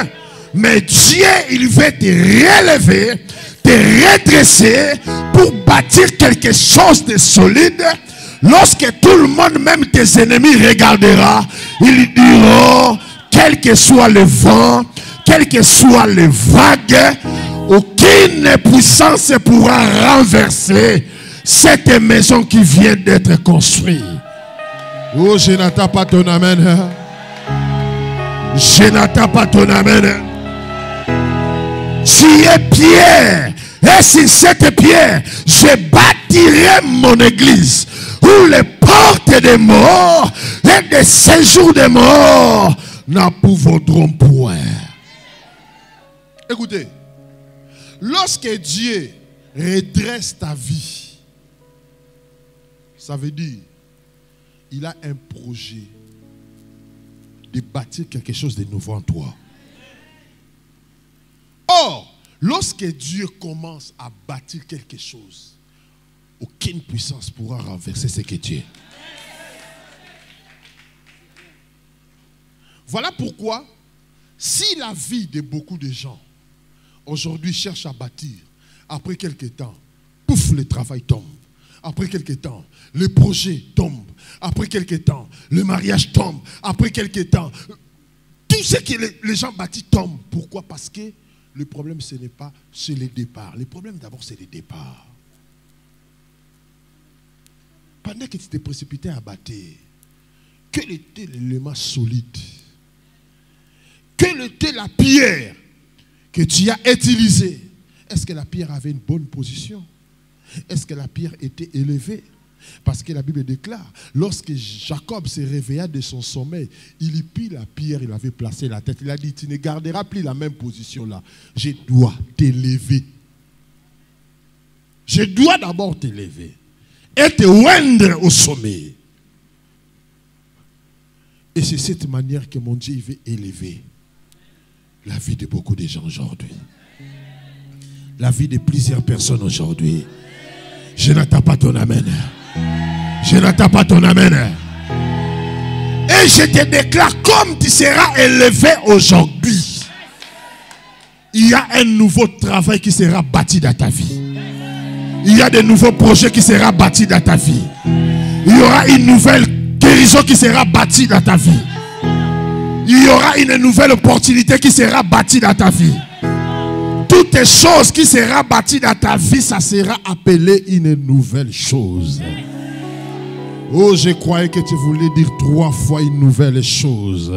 mais Dieu, il veut te relever, te redresser pour bâtir quelque chose de solide. Lorsque tout le monde, même tes ennemis, regardera, ils diront, quel que soit le vent, quelles que soient les vagues, aucune puissance ne pourra renverser cette maison qui vient d'être construite. Oh, je n'attends pas ton amen. Je n'attends pas ton amen. Tu es pierre. Et sur cette pierre, je bâtirai mon église. Où les portes des morts et des séjours des morts n'approuveront point. Écoutez, lorsque Dieu redresse ta vie, ça veut dire il a un projet de bâtir quelque chose de nouveau en toi. Or, lorsque Dieu commence à bâtir quelque chose, aucune puissance pourra renverser ce que Dieu. Voilà pourquoi, si la vie de beaucoup de gens aujourd'hui cherche à bâtir, après quelques temps, pouf, le travail tombe. Après quelques temps, le projet tombe. Après quelques temps, le mariage tombe. Après quelques temps, tout ce que les gens bâtissent tombe. Pourquoi? Parce que le problème, ce n'est pas c'est le départ. Le problème d'abord, c'est le départ. Pendant que tu t'es précipité à bâtir, quel était l'élément solide? Quelle était la pierre que tu as utilisée? Est-ce que la pierre avait une bonne position? Est-ce que la pierre était élevée? Parce que la Bible déclare, lorsque Jacob se réveilla de son sommeil, il prit la pierre, il avait placé la tête. Il a dit, tu ne garderas plus la même position là. Je dois t'élever. Je dois d'abord t'élever et te oindre au sommet. Et c'est cette manière que mon Dieu veut élever la vie de beaucoup de gens aujourd'hui. La vie de plusieurs personnes aujourd'hui. Je n'attends pas ton amen. Je n'attends pas ton amen. Et je te déclare, comme tu seras élevé aujourd'hui, il y a un nouveau travail qui sera bâti dans ta vie. Il y a de nouveaux projets qui seront bâtis dans ta vie. Il y aura une nouvelle guérison qui sera bâtie dans ta vie. Il y aura une nouvelle opportunité qui sera bâtie dans ta vie. Toutes les choses qui seront bâties dans ta vie, ça sera appelé une nouvelle chose. Oh, je croyais que tu voulais dire 3 fois une nouvelle chose.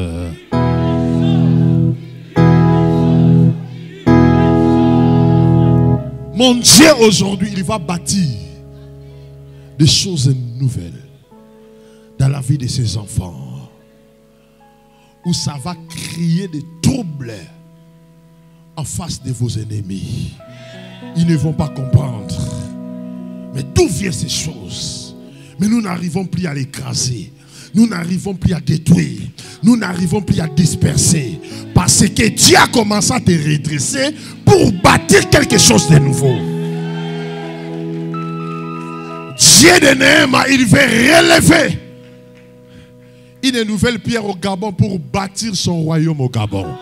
Mon Dieu, aujourd'hui, il va bâtir des choses nouvelles dans la vie de ses enfants, où ça va créer des troubles en face de vos ennemis. Ils ne vont pas comprendre. Mais d'où viennent ces choses? Mais nous n'arrivons plus à l'écraser. Nous n'arrivons plus à détruire. Nous n'arrivons plus à disperser. Parce que Dieu a commencé à te redresser pour bâtir quelque chose de nouveau. Dieu de Néhéma, il veut relever une nouvelle pierre au Gabon pour bâtir son royaume au Gabon.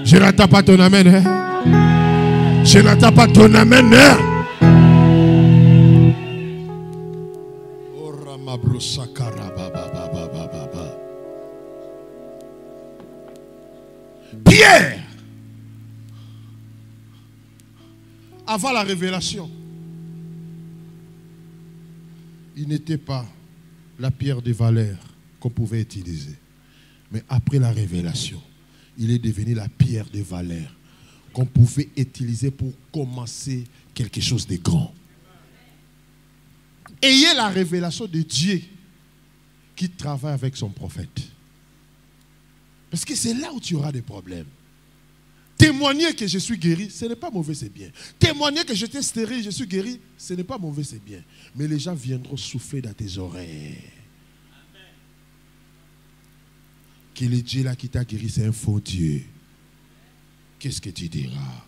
Je n'attends pas ton amen. Hein? Je n'attends pas ton amen. Hein? Pierre, avant la révélation, il n'était pas la pierre de valeur qu'on pouvait utiliser. Mais après la révélation, il est devenu la pierre de valeur qu'on pouvait utiliser pour commencer quelque chose de grand. Ayez la révélation de Dieu qui travaille avec son prophète. Parce que c'est là où tu auras des problèmes. Témoigner que je suis guéri, ce n'est pas mauvais, c'est bien. Témoigner que j'étais stérile, je suis guéri, ce n'est pas mauvais, c'est bien. Mais les gens viendront souffler dans tes oreilles. Que le Dieu là qui t'a guéri, c'est un faux Dieu. Qu'est-ce que tu diras?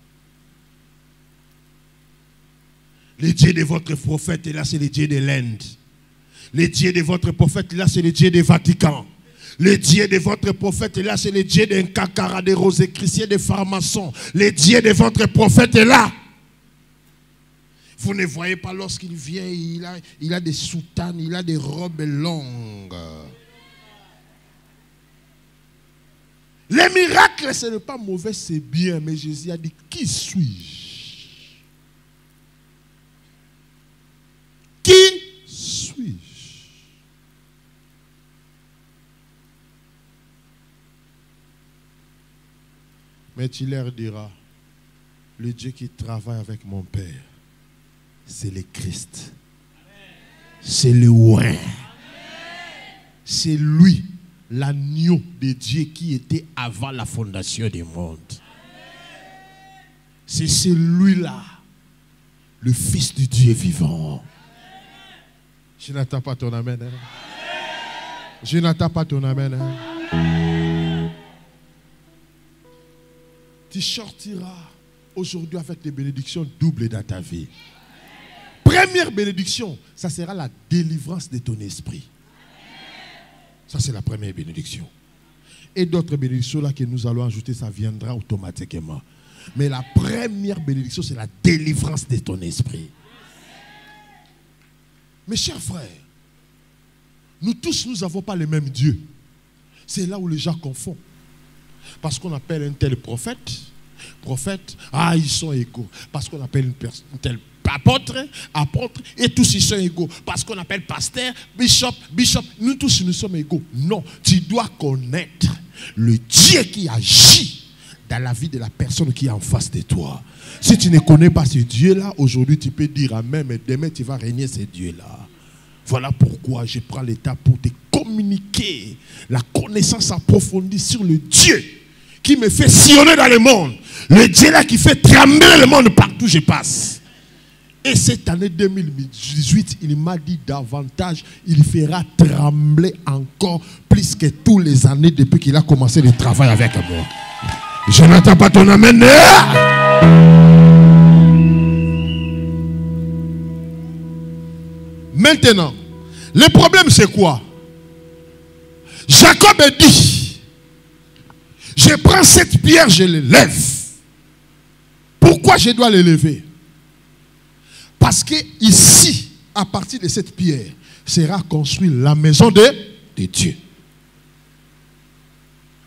Le Dieu de votre prophète, là, c'est le Dieu de l'Inde. Le Dieu de votre prophète, là, c'est le Dieu du Vatican. Le Dieu de votre prophète est là, c'est le Dieu d'un cacara, des rosicruciens, des pharmaçons. Le Dieu de votre prophète est là. Vous ne voyez pas lorsqu'il vient, il a des soutanes, il a des robes longues. Les miracles, ce n'est pas mauvais, c'est bien. Mais Jésus a dit, qui suis-je? Qui suis-je? Mais tu leur diras, le Dieu qui travaille avec mon Père, c'est le Christ. C'est le oint. C'est lui, l'agneau de Dieu qui était avant la fondation du monde. C'est celui-là, le Fils du Dieu vivant. Je n'attends pas ton amen. Hein? Je n'attends pas ton amen. Hein? Tu sortiras aujourd'hui avec des bénédictions doubles dans ta vie. Première bénédiction, ça sera la délivrance de ton esprit. Ça, c'est la première bénédiction. Et d'autres bénédictions là que nous allons ajouter, ça viendra automatiquement. Mais la première bénédiction, c'est la délivrance de ton esprit. Mes chers frères, nous tous, nous n'avons pas le même Dieu. C'est là où les gens confondent. Parce qu'on appelle un tel prophète, ils sont égaux. Parce qu'on appelle un tel apôtre, et tous ils sont égaux. Parce qu'on appelle pasteur, bishop, nous tous nous sommes égaux. Non, tu dois connaître le Dieu qui agit dans la vie de la personne qui est en face de toi. Si tu ne connais pas ce Dieu-là, aujourd'hui tu peux dire amen, mais demain tu vas régner ce Dieu-là. Voilà pourquoi je prends l'état pour te communiquer la connaissance approfondie sur le Dieu qui me fait sillonner dans le monde. Le Dieu là qui fait trembler le monde partout où je passe. Et cette année 2018, il m'a dit davantage, il fera trembler encore plus que toutes les années depuis qu'il a commencé le travail avec moi. Je n'attends pas ton amen. Maintenant, le problème c'est quoi? Jacob a dit, je prends cette pierre, je l'élève. Pourquoi je dois l'élever? Parce que ici, à partir de cette pierre, sera construite la maison de Dieu.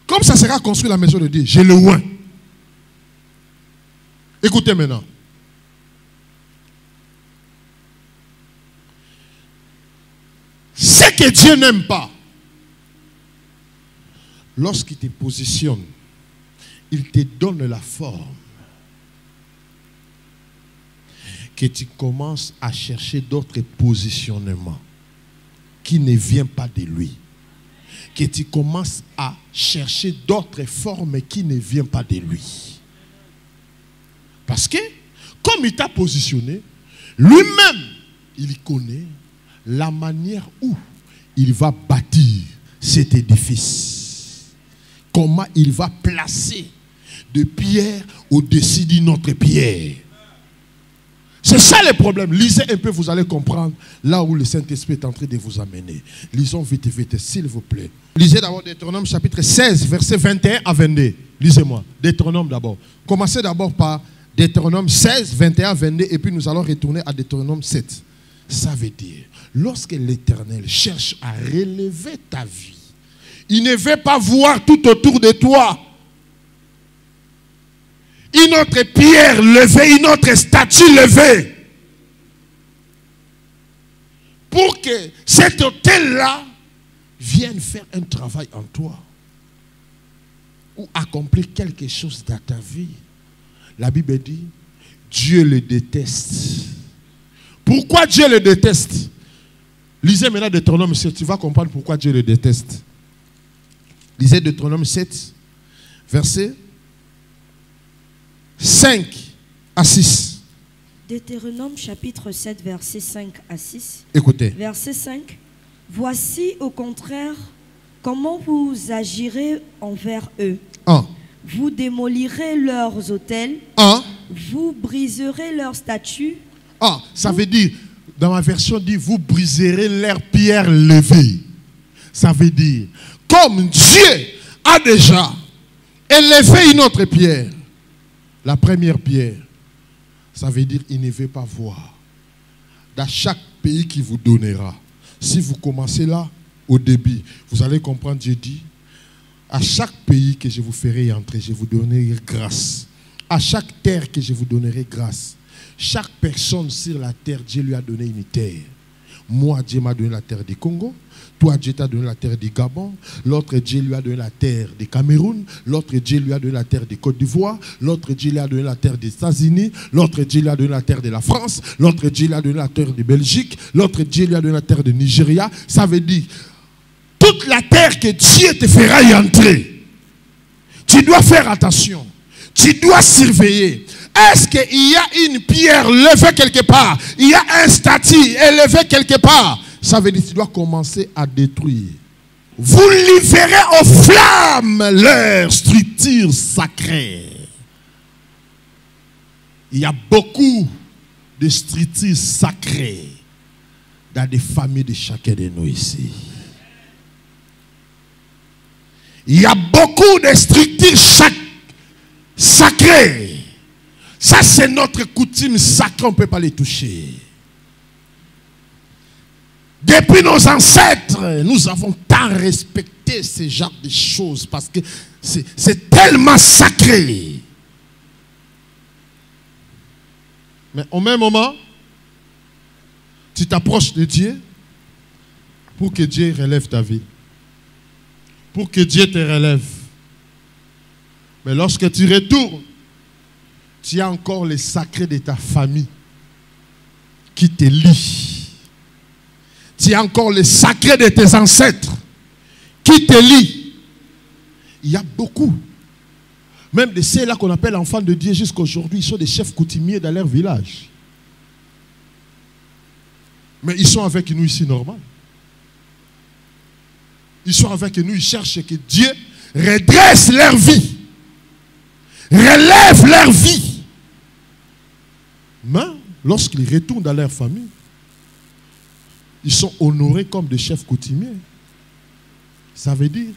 Comme ça sera construite la maison de Dieu, j'ai le oint. Écoutez maintenant. Ce que Dieu n'aime pas, lorsqu'il te positionne, il te donne la forme, que tu commences à chercher d'autres positionnements qui ne viennent pas de lui. Que tu commences à chercher d'autres formes qui ne viennent pas de lui. Parce que, comme il t'a positionné, lui-même, il connaît la manière où il va bâtir cet édifice. Comment il va placer de pierre au-dessus d'une autre pierre. C'est ça le problème. Lisez un peu, vous allez comprendre là où le Saint-Esprit est en train de vous amener. Lisons vite, s'il vous plaît. Lisez d'abord Deutéronome chapitre 16, versets 21 à 22. Lisez-moi. Deutéronome d'abord. Commencez d'abord par Deutéronome 16, 21 à 22 et puis nous allons retourner à Deutéronome 7. Ça veut dire, lorsque l'Éternel cherche à relever ta vie, il ne veut pas voir tout autour de toi une autre pierre levée, une autre statue levée. Pour que cet autel-là vienne faire un travail en toi. Ou accomplir quelque chose dans ta vie. La Bible dit, Dieu le déteste. Pourquoi Dieu le déteste? Lisez maintenant Deutéronome 7, tu vas comprendre pourquoi Dieu le déteste. Lisez Deutéronome 7, verset 5 à 6. Deutéronome chapitre 7, verset 5 à 6. Écoutez. Verset 5. Voici au contraire comment vous agirez envers eux. 1. Vous démolirez leurs autels. 1. Vous briserez leurs statues. Ça veut dire, dans ma version dit, vous briserez leurs pierres levées. Ça veut dire, comme Dieu a déjà élevé une autre pierre, la première pierre, ça veut dire il ne veut pas voir. Dans chaque pays qui vous donnera, si vous commencez là, au début, vous allez comprendre, Dieu dit, à chaque pays que je vous ferai entrer, je vous donnerai grâce. À chaque terre que je vous donnerai grâce. Chaque personne sur la terre, Dieu lui a donné une terre. Moi, Dieu m'a donné la terre du Congo. Toi, Dieu t'a donné la terre du Gabon. L'autre, Dieu lui a donné la terre du Cameroun. L'autre, Dieu lui a donné la terre de Côte d'Ivoire. L'autre, Dieu lui a donné la terre des États-Unis. L'autre, Dieu lui a donné la terre de la France. L'autre, Dieu lui a donné la terre de Belgique. L'autre, Dieu lui a donné la terre de Nigeria. Ça veut dire, toute la terre que Dieu te fera y entrer, tu dois faire attention. Tu dois surveiller. Est-ce qu'il y a une pierre levée quelque part? Il y a un statue élevé quelque part? Ça veut dire que tu dois commencer à détruire. Vous livrerez aux flammes leur structure sacrée. Il y a beaucoup de structures sacrées dans des familles de chacun de nous ici. Il y a beaucoup de structures sacrées. Ça, c'est notre coutume sacrée, on ne peut pas les toucher. Depuis nos ancêtres, nous avons tant respecté ce genre de choses parce que c'est tellement sacré. Mais au même moment, tu t'approches de Dieu pour que Dieu relève ta vie. Pour que Dieu te relève. Mais lorsque tu retournes, tu as encore les sacrés de ta famille qui te lient. Tu as encore les sacrés de tes ancêtres qui te lient. Il y a beaucoup. Même de ceux-là qu'on appelle enfants de Dieu jusqu'à aujourd'hui, ils sont des chefs coutumiers dans leur village. Mais ils sont avec nous ici, normal. Ils sont avec nous, ils cherchent que Dieu redresse leur vie. Relève leur vie. Mais lorsqu'ils retournent dans leur famille, ils sont honorés comme des chefs coutumiers. Ça veut dire,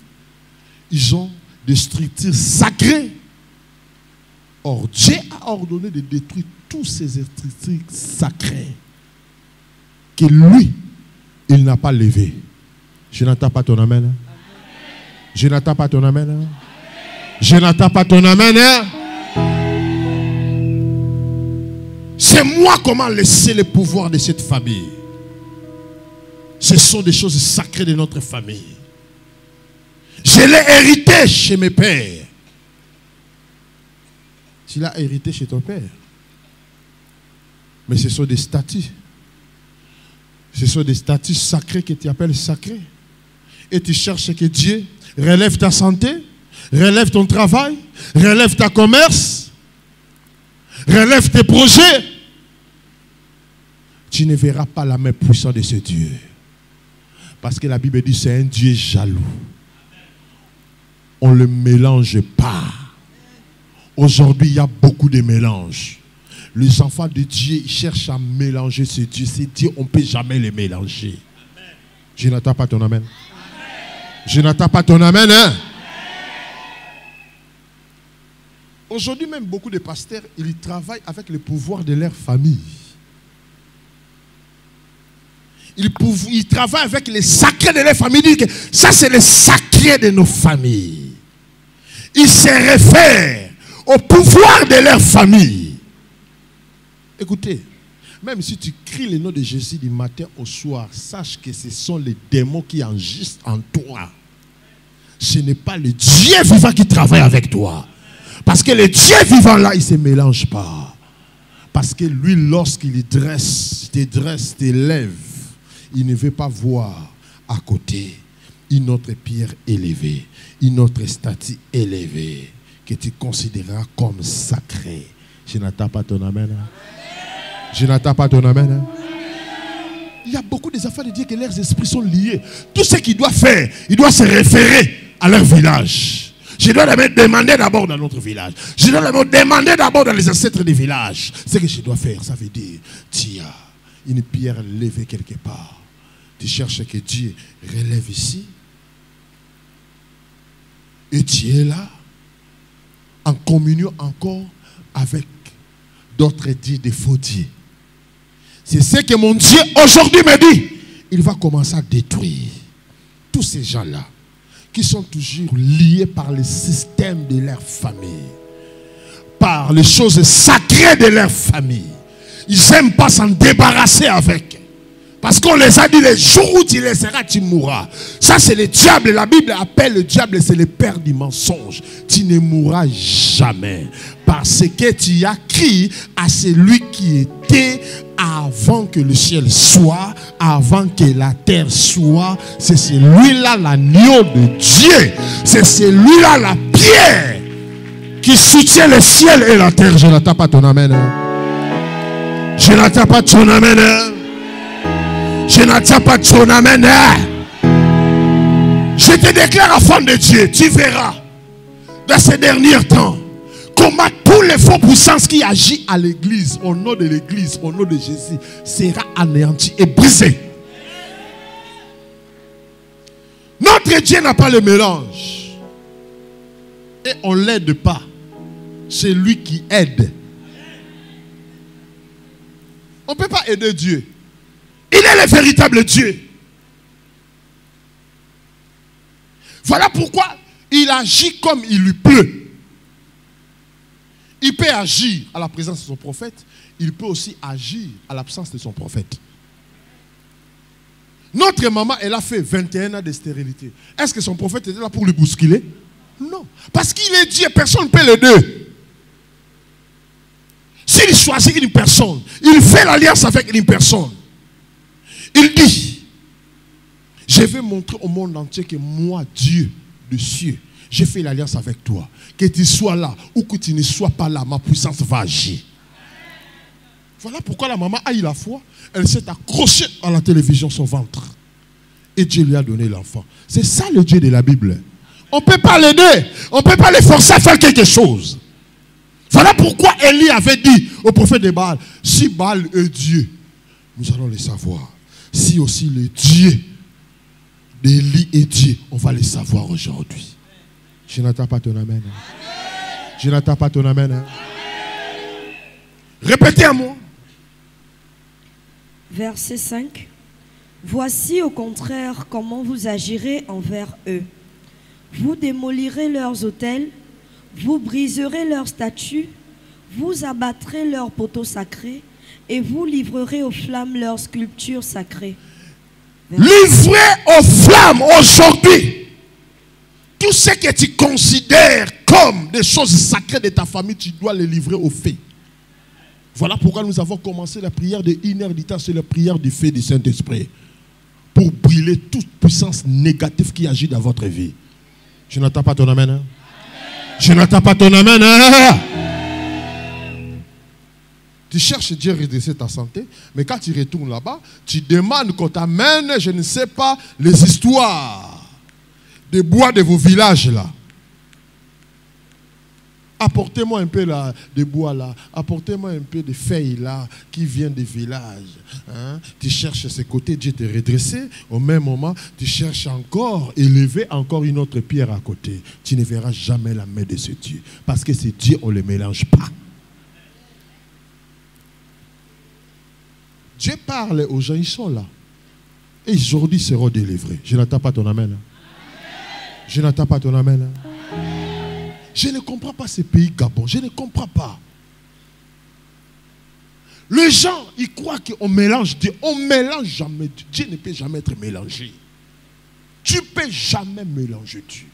ils ont des structures sacrées. Or, Dieu a ordonné de détruire tous ces structures sacrées que lui, il n'a pas levé. Je n'entends pas ton amen. Hein? Je n'entends pas ton amen. Hein? Je n'entends pas ton amen. Hein? C'est moi comment laisser le pouvoir de cette famille. Ce sont des choses sacrées de notre famille. Je l'ai hérité chez mes pères. Tu l'as hérité chez ton père. Mais ce sont des statuts. Ce sont des statuts sacrés que tu appelles sacrés. Et tu cherches que Dieu relève ta santé, relève ton travail, relève ta commerce, relève tes projets. Tu ne verras pas la main puissante de ce Dieu. Parce que la Bible dit que c'est un Dieu jaloux. On ne le mélange pas. Aujourd'hui, il y a beaucoup de mélanges. Les enfants de Dieu cherchent à mélanger ce Dieu. Ces dieux, on ne peut jamais les mélanger. Amen. Je n'attends pas ton amen. Amen. Je n'attends pas ton amen. Hein? Aujourd'hui, même beaucoup de pasteurs, ils travaillent avec le pouvoir de leur famille. Ils travaillent avec les sacrés de leur famille. Ils disent que ça, c'est le sacré de nos familles. Ils se réfèrent au pouvoir de leur famille. Écoutez, même si tu cries le nom de Jésus du matin au soir, sache que ce sont les démons qui agissent en toi. Ce n'est pas le Dieu vivant qui travaille avec toi. Parce que le Dieu vivant là, il ne se mélange pas. Parce que lui, lorsqu'il te dresse, t'élève, il ne veut pas voir à côté une autre pierre élevée, une autre statue élevée que tu considéreras comme sacrée. Je n'attends pas ton amen. Hein? Je n'attends pas ton amen. Hein? Il y a beaucoup des enfants de Dieu que leurs esprits sont liés. Tout ce qu'ils doivent faire, ils doivent se référer à leur village. Je dois demander d'abord dans notre village. Je dois demander d'abord dans les ancêtres du village. Ce que je dois faire, ça veut dire, tu as une pierre levée quelque part. Tu cherches que Dieu relève ici. Et tu es là, en communion encore avec d'autres dieux, des faux dieux. C'est ce que mon Dieu aujourd'hui me dit. Il va commencer à détruire tous ces gens-là qui sont toujours liés par le système de leur famille, par les choses sacrées de leur famille. Ils n'aiment pas s'en débarrasser avec. Parce qu'on les a dit, les jours où tu les seras, tu mourras. Ça, c'est le diable. La Bible appelle le diable, c'est le père du mensonge. Tu ne mourras jamais. Parce que tu as crié à celui qui était avant que le ciel soit, avant que la terre soit. C'est celui-là l'agneau de Dieu. C'est celui-là la pierre qui soutient le ciel et la terre. Je n'attends pas ton amen. Je n'attends pas ton amen. Je n'attends pas ton amen. Je te déclare enfant de Dieu, tu verras dans ces derniers temps comment tous les faux puissances qui agissent à l'église, au nom de l'église, au nom de Jésus, sera anéanti et brisé. Notre Dieu n'a pas le mélange. et on ne l'aide pas, c'est lui qui aide. On ne peut pas aider Dieu. Il est le véritable Dieu. Voilà pourquoi il agit comme il lui pleut. Il peut agir à la présence de son prophète. Il peut aussi agir à l'absence de son prophète. Notre maman, elle a fait 21 ans de stérilité. Est-ce que son prophète était là pour lui bousculer? Non. Parce qu'il est Dieu, personne ne peut l'aider. S'il choisit une personne, il fait l'alliance avec une personne. Il dit, je vais montrer au monde entier que moi, Dieu de cieux, j'ai fait l'alliance avec toi. Que tu sois là ou que tu ne sois pas là, ma puissance va agir. Voilà pourquoi la maman a eu la foi. Elle s'est accrochée à la télévision, son ventre. Et Dieu lui a donné l'enfant. C'est ça le Dieu de la Bible. On ne peut pas l'aider. On ne peut pas les forcer à faire quelque chose. Voilà pourquoi Élie avait dit au prophète de Baal, si Baal est Dieu, nous allons le savoir. Si aussi le Dieu d'Élie est Dieu, on va le savoir aujourd'hui. Je n'attends pas ton amen. Je n'attends pas ton amen. Répétez à moi. Verset 5. Voici au contraire comment vous agirez envers eux. Vous démolirez leurs autels, vous briserez leurs statues, vous abattrez leurs poteaux sacrés et vous livrerez aux flammes leurs sculptures sacrées. Livrez aux flammes aujourd'hui tout ce que tu considères comme des choses sacrées de ta famille, tu dois les livrer au feu. Voilà pourquoi nous avons commencé la prière de 1 heure du temps, c'est la prière du feu du Saint-Esprit. Pour brûler toute puissance négative qui agit dans votre vie. Je n'attends pas ton amen. Hein? Je n'attends pas ton amen. Hein? Tu cherches Dieu à redresser ta santé, mais quand tu retournes là-bas, tu demandes qu'on t'amène, je ne sais pas, les histoires des bois de vos villages là. Apportez-moi un peu là, de bois là. Apportez-moi un peu de feuilles là qui viennent des villages. Hein? Tu cherches ce côté, Dieu te redresser. Au même moment, tu cherches encore, élever encore une autre pierre à côté. Tu ne verras jamais la main de ce Dieu. Parce que ce Dieu, on ne le mélange pas. Dieu parle aux gens, ils sont là. Et aujourd'hui, ils seront délivrés. Je n'attends pas ton amen. Je n'attends pas ton amen. Je ne comprends pas ces pays Gabon. Je ne comprends pas. Les gens, ils croient qu'on mélange Dieu. On ne mélange jamais Dieu. Dieu ne peut jamais être mélangé. Tu ne peux jamais mélanger Dieu.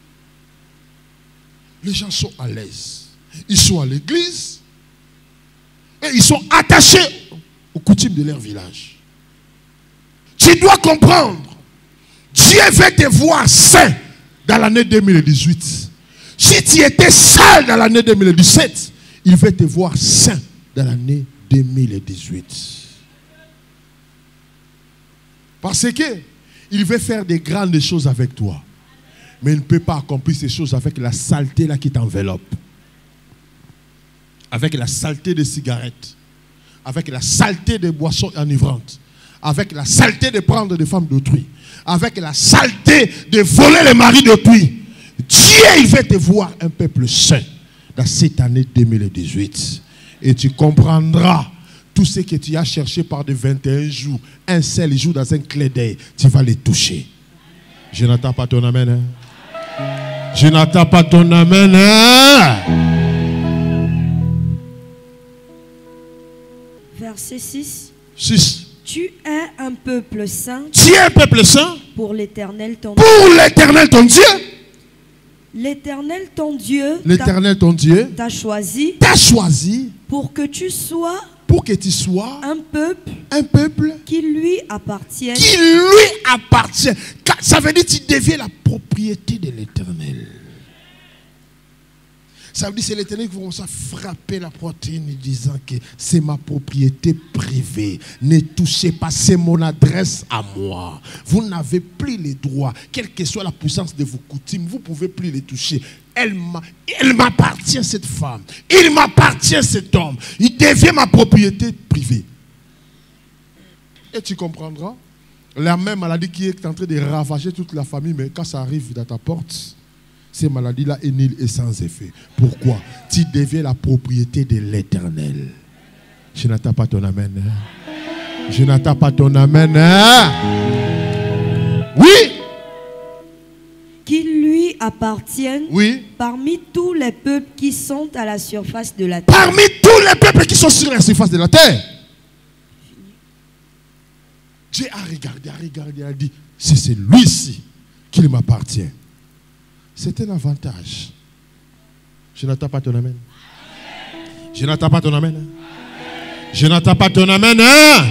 Les gens sont à l'aise. Ils sont à l'église. Et ils sont attachés aux coutumes de leur village. Tu dois comprendre. Dieu veut te voir saint dans l'année 2018. Si tu étais sale dans l'année 2017, il veut te voir saint dans l'année 2018. Parce que il veut faire des grandes choses avec toi. Mais il ne peut pas accomplir ces choses avec la saleté là qui t'enveloppe. Avec la saleté des cigarettes. Avec la saleté des boissons enivrantes. Avec la saleté de prendre des femmes d'autrui. Avec la saleté de voler les maris d'autrui. Dieu, il veut te voir un peuple saint dans cette année 2018. Et tu comprendras tout ce que tu as cherché par des 21 jours, un seul jour dans un clé d'œil, tu vas les toucher. Je n'attends pas ton amen. Hein? Je n'attends pas ton amen. Hein? Verset 6. 6. Tu es un peuple saint. Tu es un peuple saint. Pour l'Éternel ton Dieu. Pour l'Éternel ton Dieu. L'Éternel ton Dieu. L'Éternel ton Dieu. T'a choisi. T'a choisi. Pour que tu sois. Pour que tu sois. Un peuple. Un peuple. Qui lui appartient. Qui lui appartient. Ça veut dire que tu deviens la propriété de l'Éternel. Ça veut dire que c'est l'Éternel qui va commencer à frapper la poitrine en disant que c'est ma propriété privée. Ne touchez pas, c'est mon adresse à moi. Vous n'avez plus les droits. Quelle que soit la puissance de vos coutumes, vous ne pouvez plus les toucher. Elle m'appartient cette femme. Il m'appartient cet homme. Il devient ma propriété privée. Et tu comprendras, la même maladie qui est en train de ravager toute la famille, mais quand ça arrive dans ta porte, ces maladies-là est nulle et sans effet. Pourquoi? Tu deviens la propriété de l'Éternel. Je n'attends pas ton amen. Hein? Je n'attends pas ton amen. Hein? Oui. Qu'il lui appartienne, oui, parmi tous les peuples qui sont à la surface de la terre. Parmi tous les peuples qui sont sur la surface de la terre. Dieu a regardé, a dit, c'est celui-ci qui m'appartient. C'est un avantage. Je n'attends pas ton amen. Je n'attends pas ton amen. Je n'attends pas ton amen. Hein?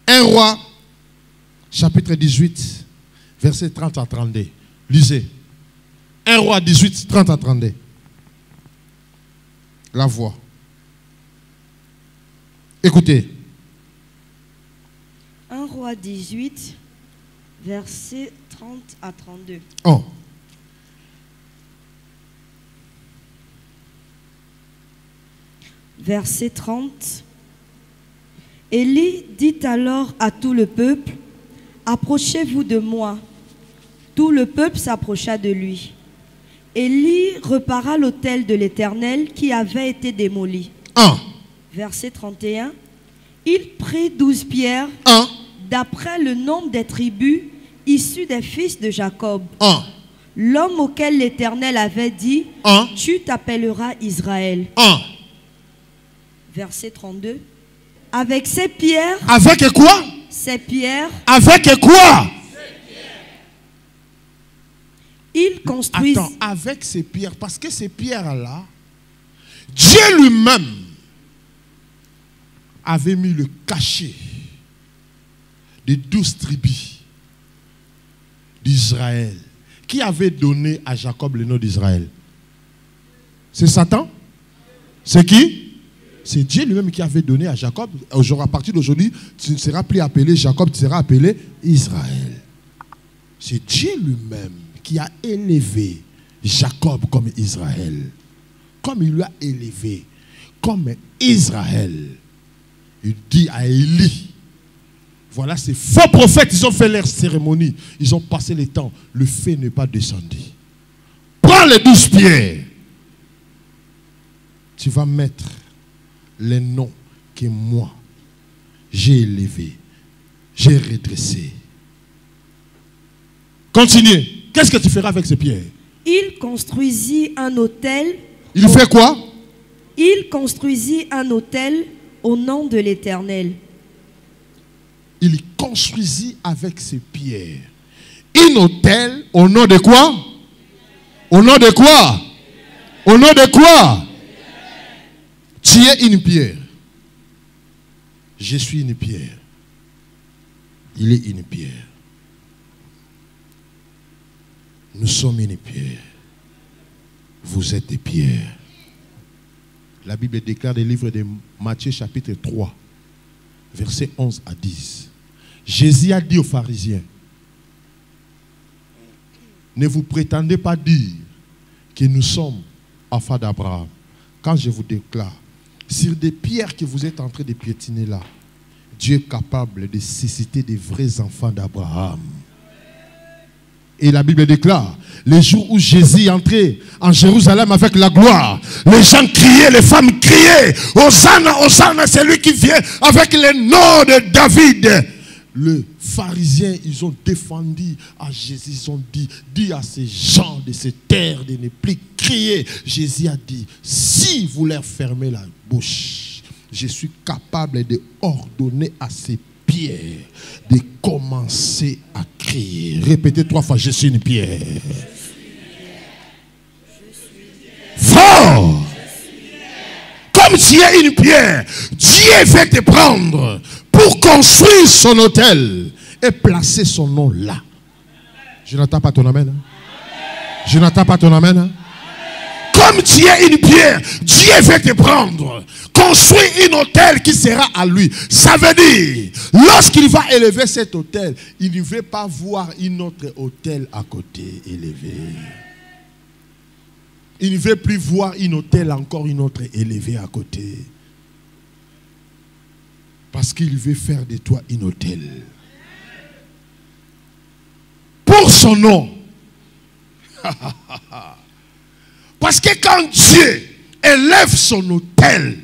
1 Roi, chapitre 18, verset 30 à 32. Lisez. 1 Roi 18, 30 à 32. La voix. Écoutez. 1 Roi 18, verset 30 à 32. Oh. Verset 30. Élie dit alors à tout le peuple, approchez-vous de moi. Tout le peuple s'approcha de lui. Élie repara l'autel de l'Éternel qui avait été démoli. Verset 31. Il prit 12 pierres d'après le nombre des tribus issues des fils de Jacob. L'homme auquel l'Éternel avait dit, tu t'appelleras Israël. Verset 32. Avec ces pierres. Avec quoi? Ces pierres. Avec quoi? Il construit. Attends, avec ces pierres, parce que ces pierres-là, Dieu lui-même avait mis le cachet des 12 tribus d'Israël. Qui avait donné à Jacob le nom d'Israël? C'est Satan? C'est qui? C'est Dieu lui-même qui avait donné à Jacob. À partir d'aujourd'hui, tu ne seras plus appelé Jacob, tu seras appelé Israël. C'est Dieu lui-même qui a élevé Jacob comme Israël. Comme il l'a élevé comme Israël. Il dit à Élie, voilà ces faux prophètes, ils ont fait leur cérémonie. Ils ont passé le temps. Le feu n'est pas descendu. Prends les 12 pierres. Tu vas mettre les noms que moi, j'ai élevés, j'ai redressés. Continuez. Qu'est-ce que tu feras avec ces pierres? Il construisit un autel. Il fait quoi? Il construisit un autel au nom de l'Éternel. Il construisit avec ses pierres un autel au nom de quoi? Au nom de quoi? Au nom de quoi? Tu es une pierre. Je suis une pierre. Il est une pierre. Nous sommes une pierre. Vous êtes des pierres. La Bible déclare dans le livre de Matthieu chapitre 3, versets 11 à 10. Jésus a dit aux pharisiens, ne vous prétendez pas dire que nous sommes enfants d'Abraham. Quand je vous déclare, sur des pierres que vous êtes en train de piétiner là, Dieu est capable de susciter des vrais enfants d'Abraham. Et la Bible déclare, les jours où Jésus est entré en Jérusalem avec la gloire, les gens criaient, les femmes criaient, Hosanna, Hosanna, c'est lui qui vient avec le nom de David. Les pharisiens, ils ont défendu à Jésus, ils ont dit, dis à ces gens de cette terre de ne plus crier. Jésus a dit, si vous leur fermez la bouche, je suis capable de ordonner à ces pierres de commencer à crier. Répétez 3 fois, je suis une pierre. Fort! Comme tu es une pierre, Dieu va te prendre pour construire son autel et placer son nom là. Je n'attends pas ton amen. Hein? Je n'attends pas ton amen. Hein? Comme tu es une pierre, Dieu va te prendre, construire un autel qui sera à lui. Ça veut dire, lorsqu'il va élever cet autel, il ne veut pas voir un autre autel à côté élevé. Il ne veut plus voir un autel encore une autre élevé à côté. Parce qu'il veut faire de toi un autel. son nom. Parce que quand Dieu élève son autel,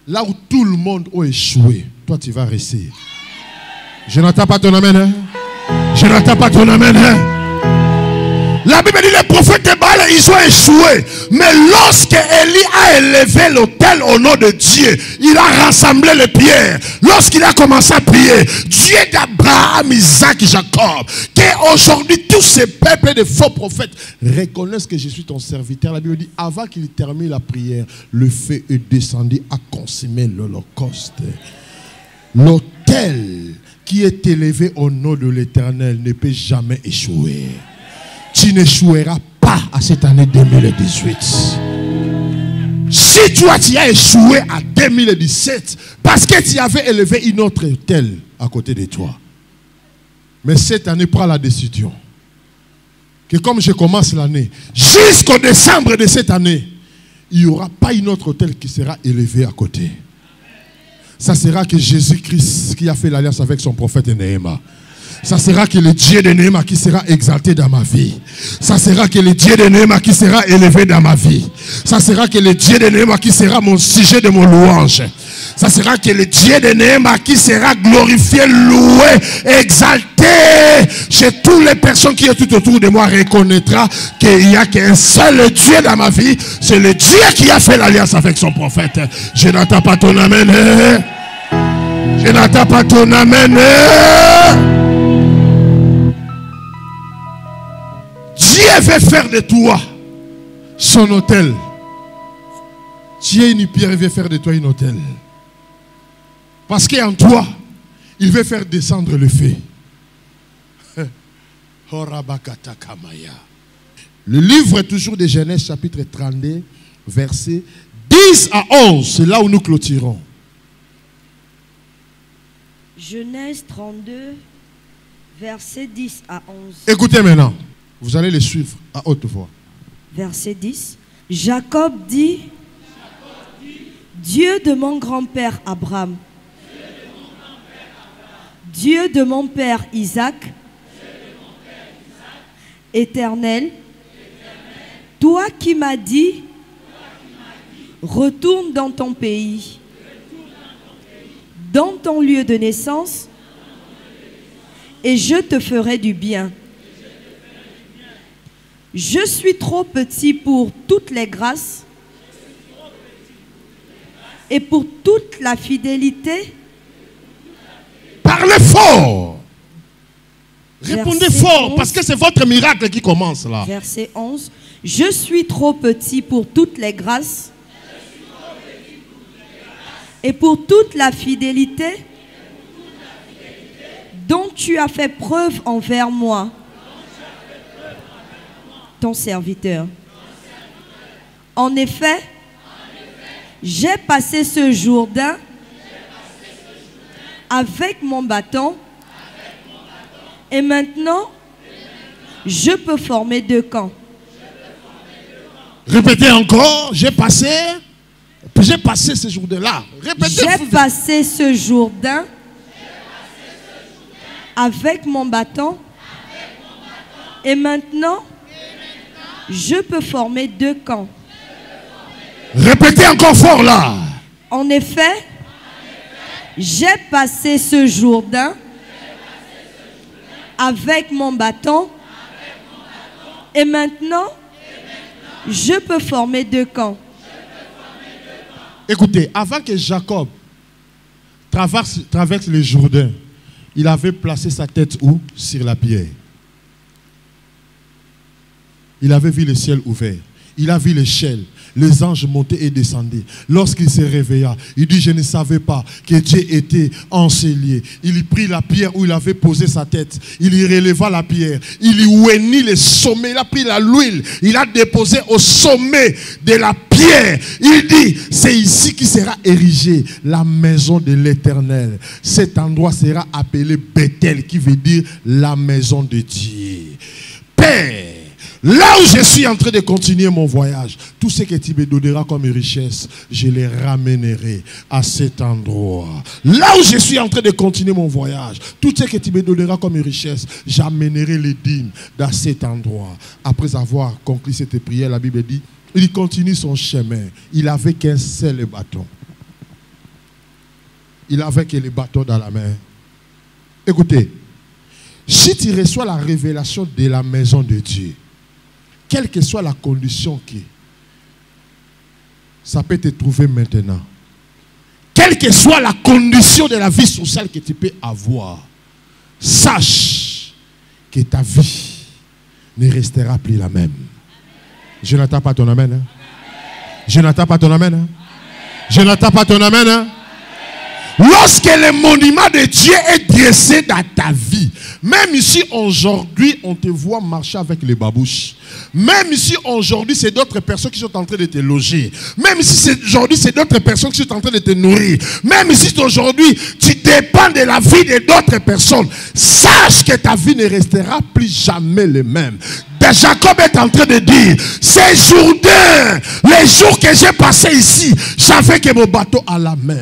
là où tout le monde a échoué, toi tu vas rester. Je n'entends pas ton amen. Hein? Je n'entends pas ton amen. Hein? La Bible dit les prophètes de Baal, ils ont échoué. Mais lorsque Élie a élevé l'autel au nom de Dieu, il a rassemblé les pierres. Lorsqu'il a commencé à prier, Dieu d'Abraham, Isaac et Jacob, qu'aujourd'hui tous ces peuples de faux prophètes reconnaissent que je suis ton serviteur. La Bible dit, avant qu'il termine la prière, le feu est descendu à consommer l'holocauste. L'autel qui est élevé au nom de l'Éternel ne peut jamais échouer. Tu n'échoueras pas à cette année 2018. Si toi tu as échoué à 2017 parce que tu avais élevé une autre autel à côté de toi. Mais cette année, prends la décision que comme je commence l'année, jusqu'au décembre de cette année, il n'y aura pas une autre autel qui sera élevé à côté. Ça sera que Jésus-Christ qui a fait l'alliance avec son prophète Néhéma. Ça sera que le Dieu de Néhéma qui sera exalté dans ma vie. Ça sera que le Dieu de Néhéma qui sera élevé dans ma vie. Ça sera que le Dieu de Néhéma qui sera mon sujet de mon louange. Ça sera que le Dieu de Néhéma qui sera glorifié, loué, exalté. Chez toutes les personnes qui sont tout autour de moi reconnaîtra qu'il n'y a qu'un seul Dieu dans ma vie. C'est le Dieu qui a fait l'alliance avec son prophète. Je n'entends pas ton amen. Je n'entends pas ton amen. Dieu veut faire de toi son autel. Tu es une pierre, il veut faire de toi une autel. Parce qu'en toi, il veut faire descendre le feu. Le livre toujours de Genèse, chapitre 32, versets 10 à 11. C'est là où nous clôturons. Genèse 32, versets 10 à 11. Écoutez maintenant. Vous allez les suivre à haute voix. Verset 10. Jacob dit, Dieu de mon grand-père Abraham, Dieu de mon père Isaac, Éternel, toi qui m'as dit, retourne dans ton pays, dans ton lieu de naissance, et je te ferai du bien. Je suis trop petit pour toutes les grâces et pour toute la fidélité. Parlez fort. Répondez Verset fort 11. parce que c'est votre miracle qui commence là. Verset 11. Je suis trop petit pour toutes les grâces et pour toute la fidélité dont tu as fait preuve envers moi, ton serviteur. En effet, j'ai passé ce Jourdain avec mon bâton et maintenant, je peux former deux camps. Répétez encore, j'ai passé ce Jourdain-là. Répétez. J'ai passé ce Jourdain avec mon bâton et maintenant, je peux former deux camps. Répétez encore fort là. En effet, j'ai passé ce Jourdain avec mon bâton et maintenant, je peux former deux camps. Écoutez, avant que Jacob traverse le Jourdain, il avait placé sa tête où? Sur la pierre. Il avait vu le ciel ouvert. Il a vu l'échelle. Les anges montaient et descendaient. Lorsqu'il se réveilla, il dit, je ne savais pas que Dieu était enseigné. Il prit la pierre où il avait posé sa tête. Il y releva la pierre. Il y oignit le sommet. Il a pris l'huile. Il a déposé au sommet de la pierre. Il dit, c'est ici qui sera érigée la maison de l'Éternel. Cet endroit sera appelé Bethel, qui veut dire la maison de Dieu. Père, Là où je suis en train de continuer mon voyage, tout ce que tu me donneras comme richesse, je les ramènerai à cet endroit. Là où je suis en train de continuer mon voyage, tout ce que tu me donneras comme richesse, j'amènerai les dîmes dans cet endroit. Après avoir conclu cette prière, la Bible dit, il continue son chemin. Il n'avait qu'un seul bâton. Il avait que le bâton dans la main. Écoutez, si tu reçois la révélation de la maison de Dieu, quelle que soit la condition qui, ça peut te trouver maintenant. Quelle que soit la condition de la vie sociale que tu peux avoir, sache que ta vie ne restera plus la même. Je n'attends pas ton amen. Hein? Je n'attends pas ton amen. Hein? Je n'attends pas ton amen. Hein? Lorsque le monument de Dieu est dressé dans ta vie, même ici aujourd'hui, on te voit marcher avec les babouches. Même ici aujourd'hui, c'est d'autres personnes qui sont en train de te loger. Même ici aujourd'hui, c'est d'autres personnes qui sont en train de te nourrir. Même ici aujourd'hui, tu dépends de la vie de d'autres personnes. Sache que ta vie ne restera plus jamais le même. Jacob est en train de dire, ces Jourdains, les jours que j'ai passés ici, j'avais que mon bateau à la main.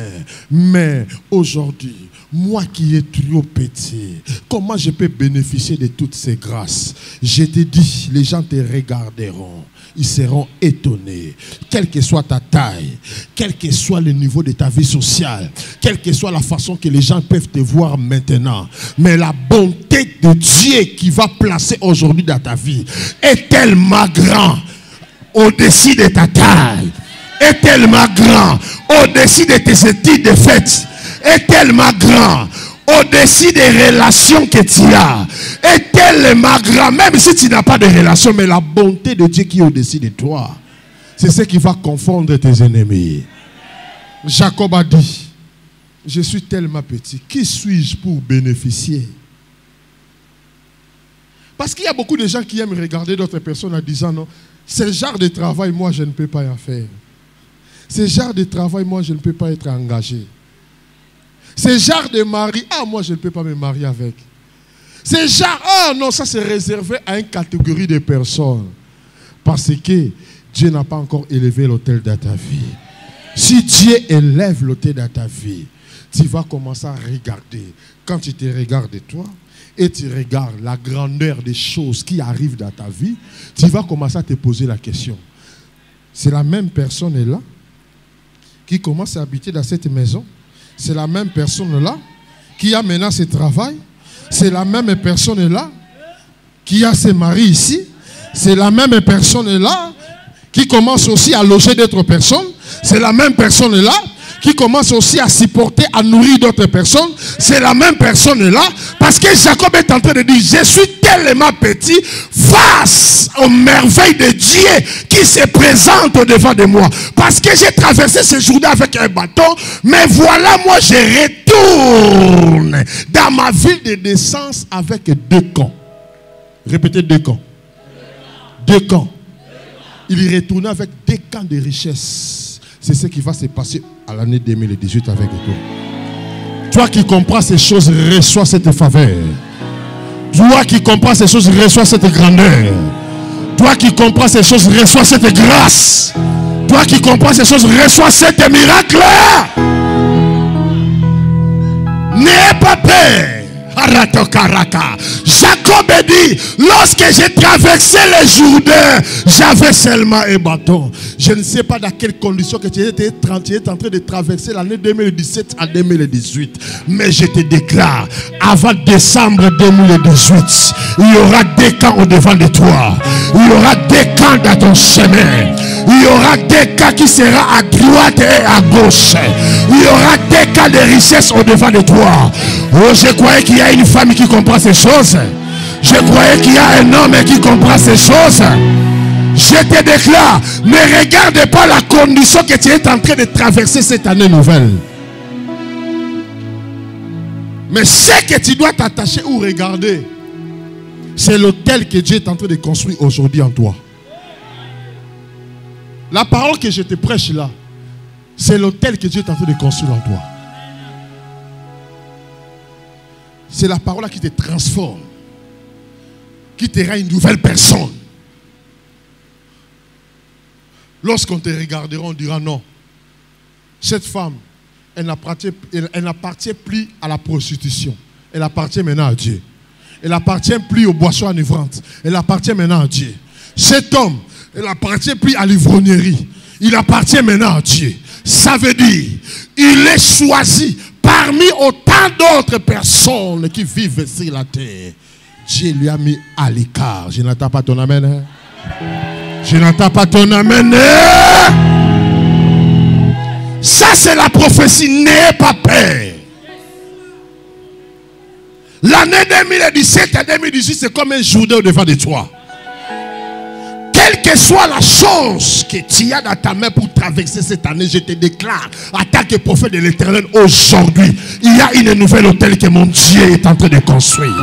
Mais aujourd'hui, moi qui est trop petit, comment je peux bénéficier de toutes ces grâces? Je te dis, les gens te regarderont. Ils seront étonnés. Quelle que soit ta taille, quel que soit le niveau de ta vie sociale, quelle que soit la façon que les gens peuvent te voir maintenant, mais la bonté de Dieu qui va placer aujourd'hui dans ta vie est tellement grand au-dessus de ta taille, est tellement grand au-dessus de tes études de fête, est tellement grand au-dessus des relations que tu as, est tellement grand, même si tu n'as pas de relation, mais la bonté de Dieu qui est au-dessus de toi, c'est ce qui va confondre tes ennemis. Jacob a dit, je suis tellement petit, qui suis-je pour bénéficier? Parce qu'il y a beaucoup de gens qui aiment regarder d'autres personnes en disant, non, ce genre de travail, moi je ne peux pas y en faire. Ce genre de travail, moi je ne peux pas être engagé. Ce genre de mari, ah moi je ne peux pas me marier avec. Ce genre, ah non, ça c'est réservé à une catégorie de personnes. Parce que Dieu n'a pas encore élevé l'autel dans ta vie. Si Dieu élève l'autel dans ta vie, tu vas commencer à regarder. Quand tu te regardes toi, et tu regardes la grandeur des choses qui arrivent dans ta vie, tu vas commencer à te poser la question. C'est la même personne là qui commence à habiter dans cette maison. C'est la même personne-là qui a maintenant ce travail. C'est la même personne-là qui a ses maris ici. C'est la même personne-là qui commence aussi à loger d'autres personnes. C'est la même personne-là qui commence aussi à supporter, à nourrir d'autres personnes. C'est la même personne-là. Parce que Jacob est en train de dire, je suis tellement petit face aux merveilles de Dieu qui se présentent devant de moi. Parce que j'ai traversé ce jour-là avec un bâton. Mais voilà, moi je retourne dans ma ville de naissance avec 2 camps. Répétez 2 camps. 2 camps. Il retourne avec 2 camps de richesse. C'est ce qui va se passer à l'année 2018 avec toi. Toi qui comprends ces choses, reçois cette faveur. Toi qui comprends ces choses, reçois cette grandeur. Toi qui comprends ces choses, reçois cette grâce. Toi qui comprends ces choses, reçois cette miracle. N'ayez pas peur. Jacob dit, lorsque j'ai traversé le Jourdain, j'avais seulement un bâton. Je ne sais pas dans quelles conditions que tu étais en train de traverser l'année 2017 à 2018. Mais je te déclare, avant décembre 2018, il y aura 2 camps au devant de toi. Il y aura 2 camps dans ton chemin. Il y aura 2 camps qui seront à droite et à gauche. Il y aura 2 camps de richesse au devant de toi. Oh, je croyais qu'il y a une femme qui comprend ces choses. Je croyais qu'il y a un homme qui comprend ces choses. Je te déclare, ne regarde pas la condition que tu es en train de traverser cette année nouvelle. Mais ce que tu dois t'attacher ou regarder, c'est l'autel que Dieu est en train de construire aujourd'hui en toi. La parole que je te prêche là, c'est l'autel que Dieu est en train de construire en toi. C'est la parole qui te transforme, qui te rend une nouvelle personne. Lorsqu'on te regardera, on dira non. Cette femme, elle n'appartient plus à la prostitution. Elle appartient maintenant à Dieu. Elle n'appartient plus aux boissons enivrantes. Elle appartient maintenant à Dieu. Cet homme, il n'appartient plus à l'ivrognerie. Il appartient maintenant à Dieu. Ça veut dire, il est choisi parmi autant d'autres personnes qui vivent sur la terre. Dieu lui a mis à l'écart. Je n'entends pas ton amen. Hein? Je n'entends pas ton amen. Hein? Ça, c'est la prophétie. N'ayez pas peur. L'année 2017 à 2018, c'est comme un journée au devant de toi. Quelle que soit la chose que tu as dans ta main pour traverser cette année, je te déclare, en tant que prophète de l'Éternel, aujourd'hui, il y a une nouvelle hôtel que mon Dieu est en train de construire.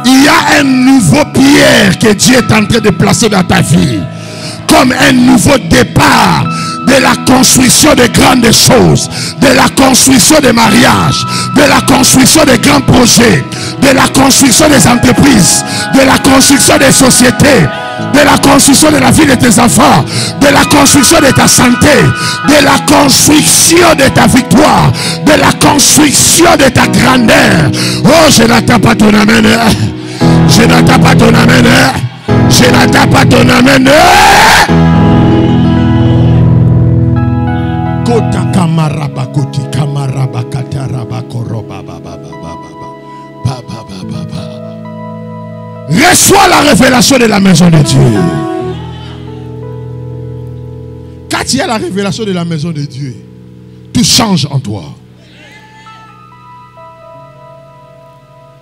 Il y a un nouveau pierre que Dieu est en train de placer dans ta vie. Comme un nouveau départ de la construction de grandes choses, de la construction des mariages, de la construction des grands projets, de la construction des entreprises, de la construction des sociétés, de la construction de la vie de tes enfants, de la construction de ta santé, de la construction de ta victoire, de la construction de ta grandeur. Oh, je n'attends pas ton amen. Je n'attends pas ton amen. Je n'attends pas ton amen. Reçois la révélation de la maison de Dieu. Quand il y a la révélation de la maison de Dieu, tout change en toi.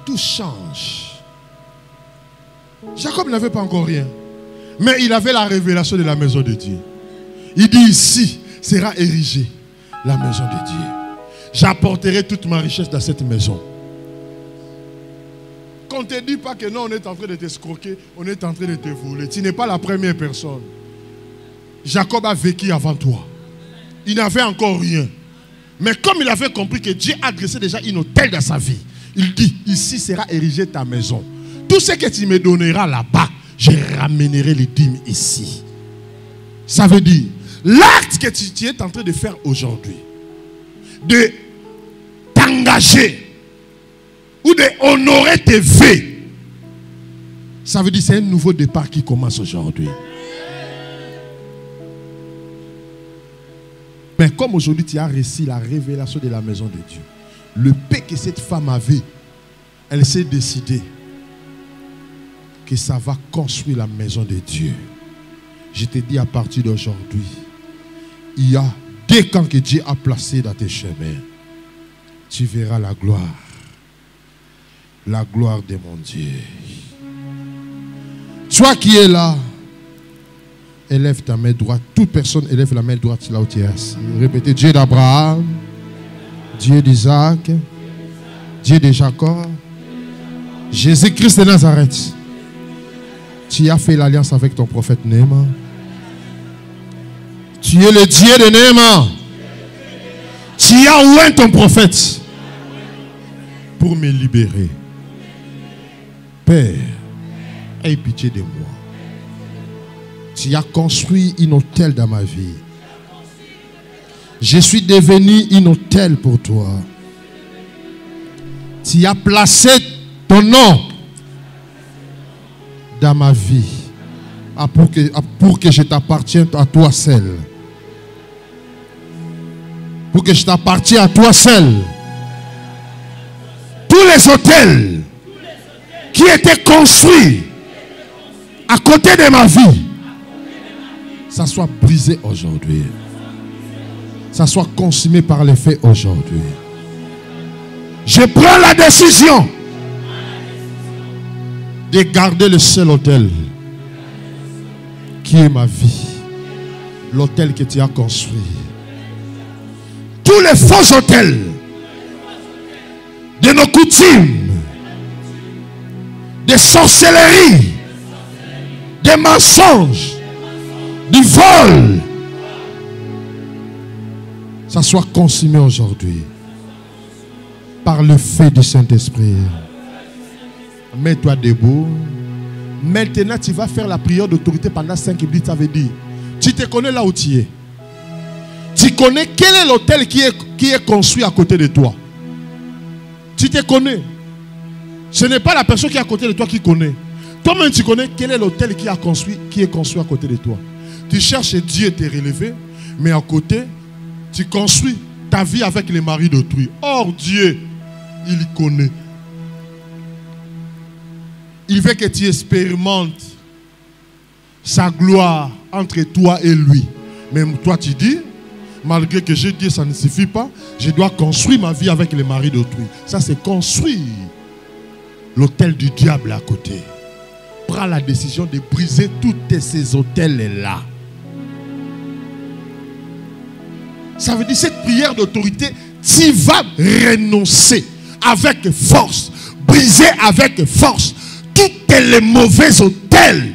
Tout change. Jacob n'avait pas encore rien, mais il avait la révélation de la maison de Dieu. Il dit ici sera érigée la maison de Dieu. J'apporterai toute ma richesse dans cette maison. Qu'on ne te dit pas que non, on est en train de t'escroquer, on est en train de te voler. Tu n'es pas la première personne. Jacob a vécu avant toi. Il n'avait encore rien. Mais comme il avait compris que Dieu a dressé déjà une hôtel dans sa vie, il dit, ici sera érigée ta maison. Tout ce que tu me donneras là-bas, je ramènerai les dîmes ici. Ça veut dire, l'acte que tu es en train de faire aujourd'hui, de t'engager ou d'honorer tes vœux, ça veut dire c'est un nouveau départ qui commence aujourd'hui. Mais comme aujourd'hui tu as reçu la révélation de la maison de Dieu, le paix que cette femme avait, elle s'est décidée que ça va construire la maison de Dieu. Je te dis à partir d'aujourd'hui, il y a des camps que Dieu a placés dans tes chemins. Tu verras la gloire. La gloire de mon Dieu. Toi qui es là, élève ta main droite. Toute personne élève la main droite là où tu es assis. Répétez, Dieu d'Abraham, Dieu d'Isaac, Dieu de Jacob, Jésus-Christ de Nazareth. Tu as fait l'alliance avec ton prophète Néhéman. Tu es le Dieu de Néhéman. Tu as oint ton prophète pour me libérer. Père, aie pitié de moi. Tu as construit une hôtel dans ma vie. Je suis devenu une hôtel pour toi. Tu as placé ton nom dans ma vie pour que je t'appartienne à toi seul. Pour que je t'appartienne à toi seul. Tous les hôtels qui étaient construits à côté de ma vie, ça soit brisé aujourd'hui. Ça soit consumé par les faits aujourd'hui. Je prends la décision de garder le seul hôtel qui est ma vie. L'hôtel que tu as construit. Tous les faux hôtels de nos coutumes, des sorcelleries, des mensonges, du vol, ça soit consumé aujourd'hui par le feu du Saint-Esprit. Mets-toi debout, Maintenant, tu vas faire la prière d'autorité pendant 5 minutes. Ça veut dire, tu te connais là où tu es. Tu connais quel est l'hôtel qui est construit à côté de toi. Tu te connais. Ce n'est pas la personne qui est à côté de toi qui connaît. Toi-même, tu connais quel est l'hôtel qui est construit à côté de toi. Tu cherches Dieu te relever, mais à côté, tu construis ta vie avec les maris d'autrui. Or, Dieu, il connaît. Il veut que tu expérimentes sa gloire entre toi et lui. Même toi, tu dis, malgré que j'ai dit ça ne suffit pas, je dois construire ma vie avec les maris d'autrui. Ça, c'est construire l'hôtel du diable à côté. Prends la décision de briser tous ces hôtels-là. Ça veut dire cette prière d'autorité, tu vas renoncer avec force, briser avec force tous les mauvais hôtels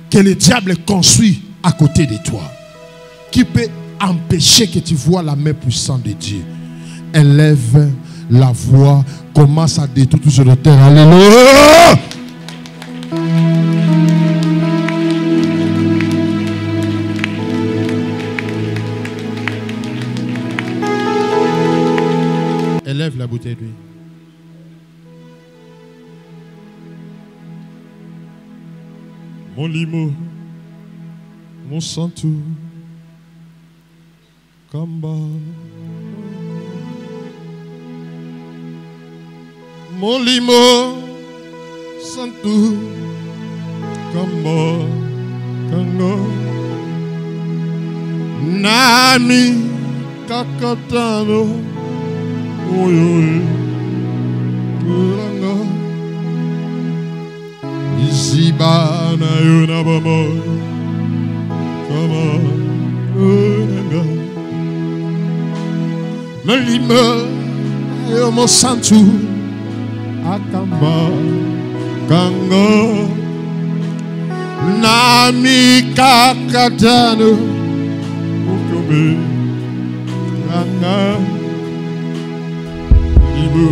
que le diable construit à côté de toi. Qui peut empêcher que tu vois la main puissante de Dieu. Élève la voix, commence à détruire tous ces hôtels. Alléluia! Élève la bouteille d'huile. Mon limo, mon santou, Kamba. Mon limo, santou, Kamba, Kango. Nami, kakatano, oyoe, kuranga. Iziba na yona bamo, kama unanga. Melima yo mo santu, akamba kango. Nami kakatano, ukobe kanga. Ibu.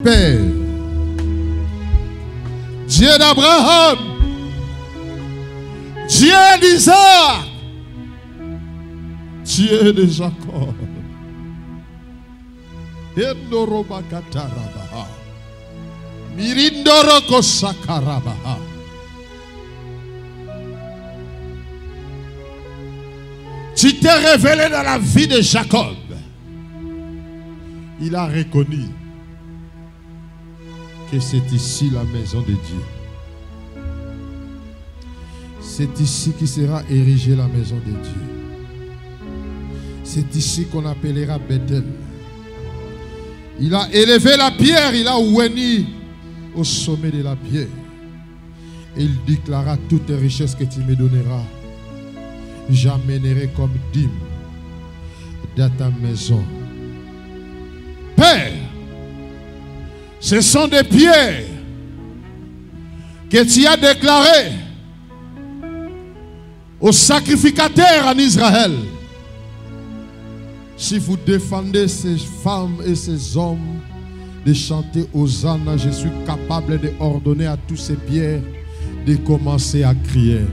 Père, Dieu d'Abraham, Dieu d'Isaac, Dieu de Jacob. Endorobakatarabaha. Mirindoroko sakarabaha. Tu t'es révélé dans la vie de Jacob. Il a reconnu que c'est ici la maison de Dieu. C'est ici qui sera érigée la maison de Dieu. C'est ici qu'on appellera Bethel. Il a élevé la pierre, il a ouvert au sommet de la pierre. Et il déclara toutes les richesses que tu me donneras. J'amènerai comme dîme dans ta maison. Père, ce sont des pierres que tu as déclarées aux sacrificateurs en Israël. Si vous défendez ces femmes et ces hommes de chanter Hosanna, je suis capable de ordonner à tous ces pierres de commencer à crier.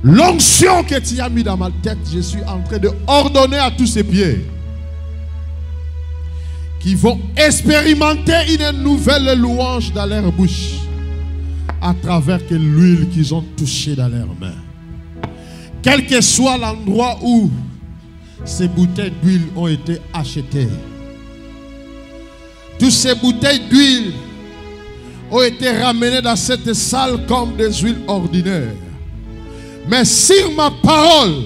L'onction que tu as mis dans ma tête, je suis en train de ordonner à tous ces pierres qui vont expérimenter une nouvelle louange dans leur bouche à travers l'huile qu'ils ont touchée dans leurs mains. Quel que soit l'endroit où ces bouteilles d'huile ont été achetées, toutes ces bouteilles d'huile ont été ramenées dans cette salle comme des huiles ordinaires. Mais sur ma parole,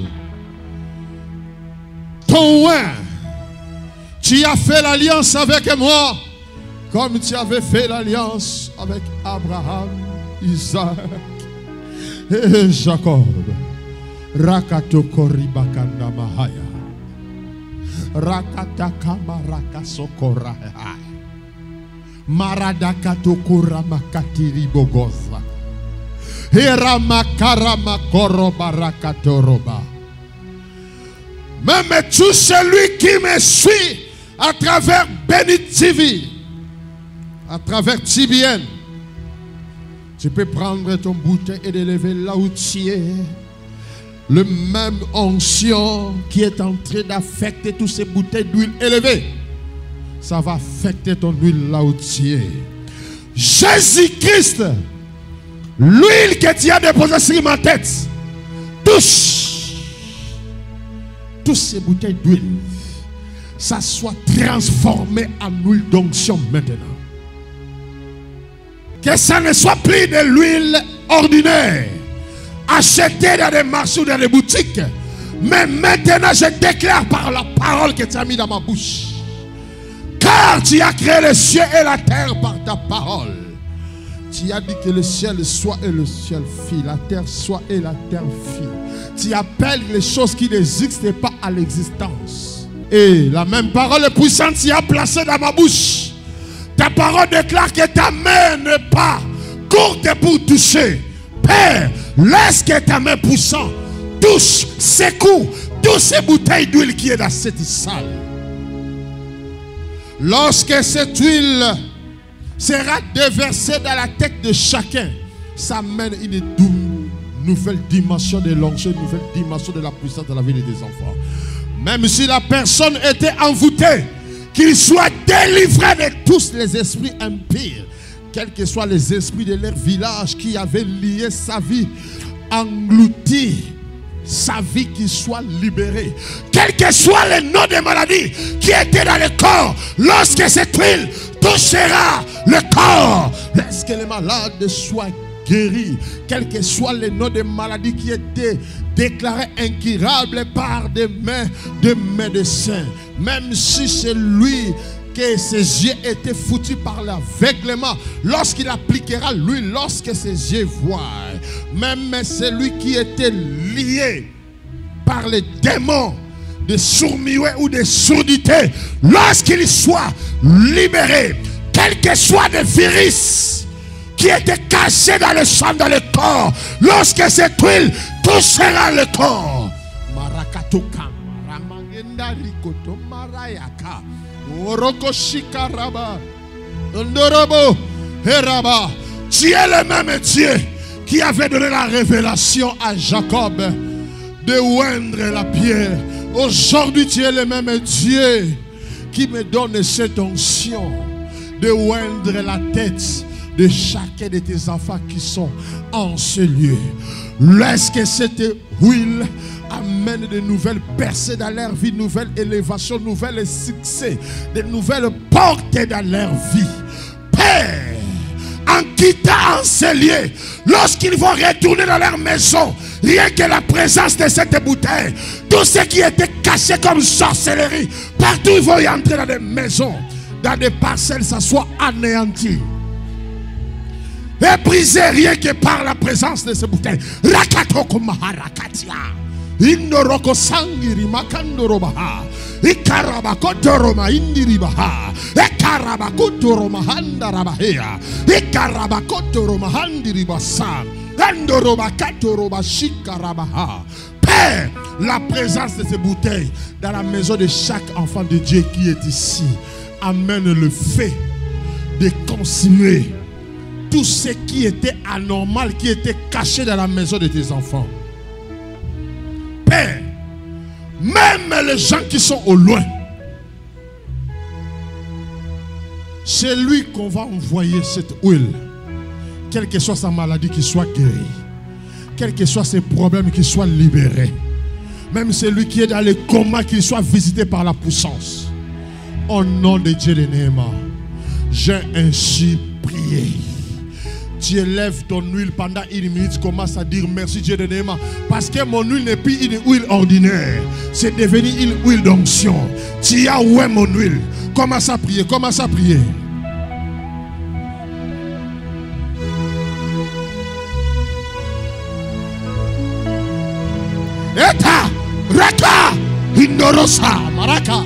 ton oin, tu as fait l'alliance avec moi, comme tu avais fait l'alliance avec Abraham, Isaac et Jacob. Rakato koribakanda mahaya. Rakataka maraka sokora. Maradakato kora makatiri bogoza. Hera makara makoro barakatoroba. Même tout celui qui me suit à travers Béni TV, à travers TBN, tu peux prendre ton bouteille et l'élever là où tu es. Le même onction qui est en train d'affecter toutes ces bouteilles d'huile élevée, ça va affecter ton huile là où tu es. Jésus-Christ, l'huile que tu as déposée sur ma tête, touche toutes ces bouteilles d'huile, ça soit transformé en huile d'onction maintenant. Que ça ne soit plus de l'huile ordinaire achetée dans des marchés ou dans des boutiques, mais maintenant je déclare par la parole que tu as mis dans ma bouche, car tu as créé le ciel et la terre par ta parole. Tu as dit que le ciel soit et le ciel fit, la terre soit et la terre fit. Tu appelles les choses qui n'existent pas à l'existence. Et la même parole puissante tu as placée dans ma bouche. Ta parole déclare que ta main n'est pas courte pour toucher. Père, laisse que ta main puissante touche, secoue toutes ces bouteilles d'huile qui est dans cette salle. Lorsque cette huile sera déversée dans la tête de chacun, ça mène une nouvelle dimension de l'onction, une nouvelle dimension de la puissance de la vie des enfants. Même si la personne était envoûtée, qu'il soit délivré de tous les esprits impurs, quels que soient les esprits de leur village qui avaient lié sa vie, englouti sa vie, qui soit libérée. Quel que soit le nom des maladies qui étaient dans le corps, lorsque cette huile touchera le corps, laisse que les malades soient guéris. Quel que soit le nom des maladies qui étaient déclarées incurables par des mains de médecins, même si c'est lui que ses yeux étaient foutus par l'aveuglement, lorsqu'il appliquera l'huile, lorsque ses yeux voient, même celui qui était lié par les démons de sourd-muet ou de surdité, lorsqu'il soit libéré, quel que soit le virus qui était caché dans le sang, dans le corps, lorsque cette huile touchera le corps, tu es le même Dieu qui avait donné la révélation à Jacob de oindre la pierre. Aujourd'hui tu es le même Dieu qui me donne cette onction de oindre la tête de chacun de tes enfants qui sont en ce lieu. Laisse que cette huile amène de nouvelles percées dans leur vie, nouvelle élévation, nouvel succès, de nouvelles portes dans leur vie. Père, en quittant ces lieux, lorsqu'ils vont retourner dans leur maison, rien que la présence de cette bouteille, tout ce qui était caché comme sorcellerie, partout ils vont y entrer dans des maisons, dans des parcelles, ça soit anéanti et brisé rien que par la présence de ces bouteilles. Rakatoko maharakatia. Indoroko sangiri makandorobaha. Ikarabakotoroma indiribaha. Ikarabakotoroma handarabahea. Ikarabakotoroma handiribasa. Andorobakatoroba shikarabaha. Père, la présence de ces bouteilles dans la maison de chaque enfant de Dieu qui est ici amène le fait de consumer tout ce qui était anormal, qui était caché dans la maison de tes enfants. Père, même les gens qui sont au loin, c'est lui qu'on va envoyer cette huile. Quelle que soit sa maladie, qui soit guérie. Quels que soient ses problèmes, qu'il soit libéré. Même celui qui est dans le coma, qu'il soit visité par la puissance. Au nom de Dieu de Néhéma, j'ai ainsi prié. Tu élèves ton huile pendant une minute, commence à dire merci Dieu de Néhéma, parce que mon huile n'est plus une huile ordinaire, c'est devenu une huile d'onction. Tu as oué mon huile. Commence à prier, commence à prier. Eta, Raka, Indorosa, Maraka.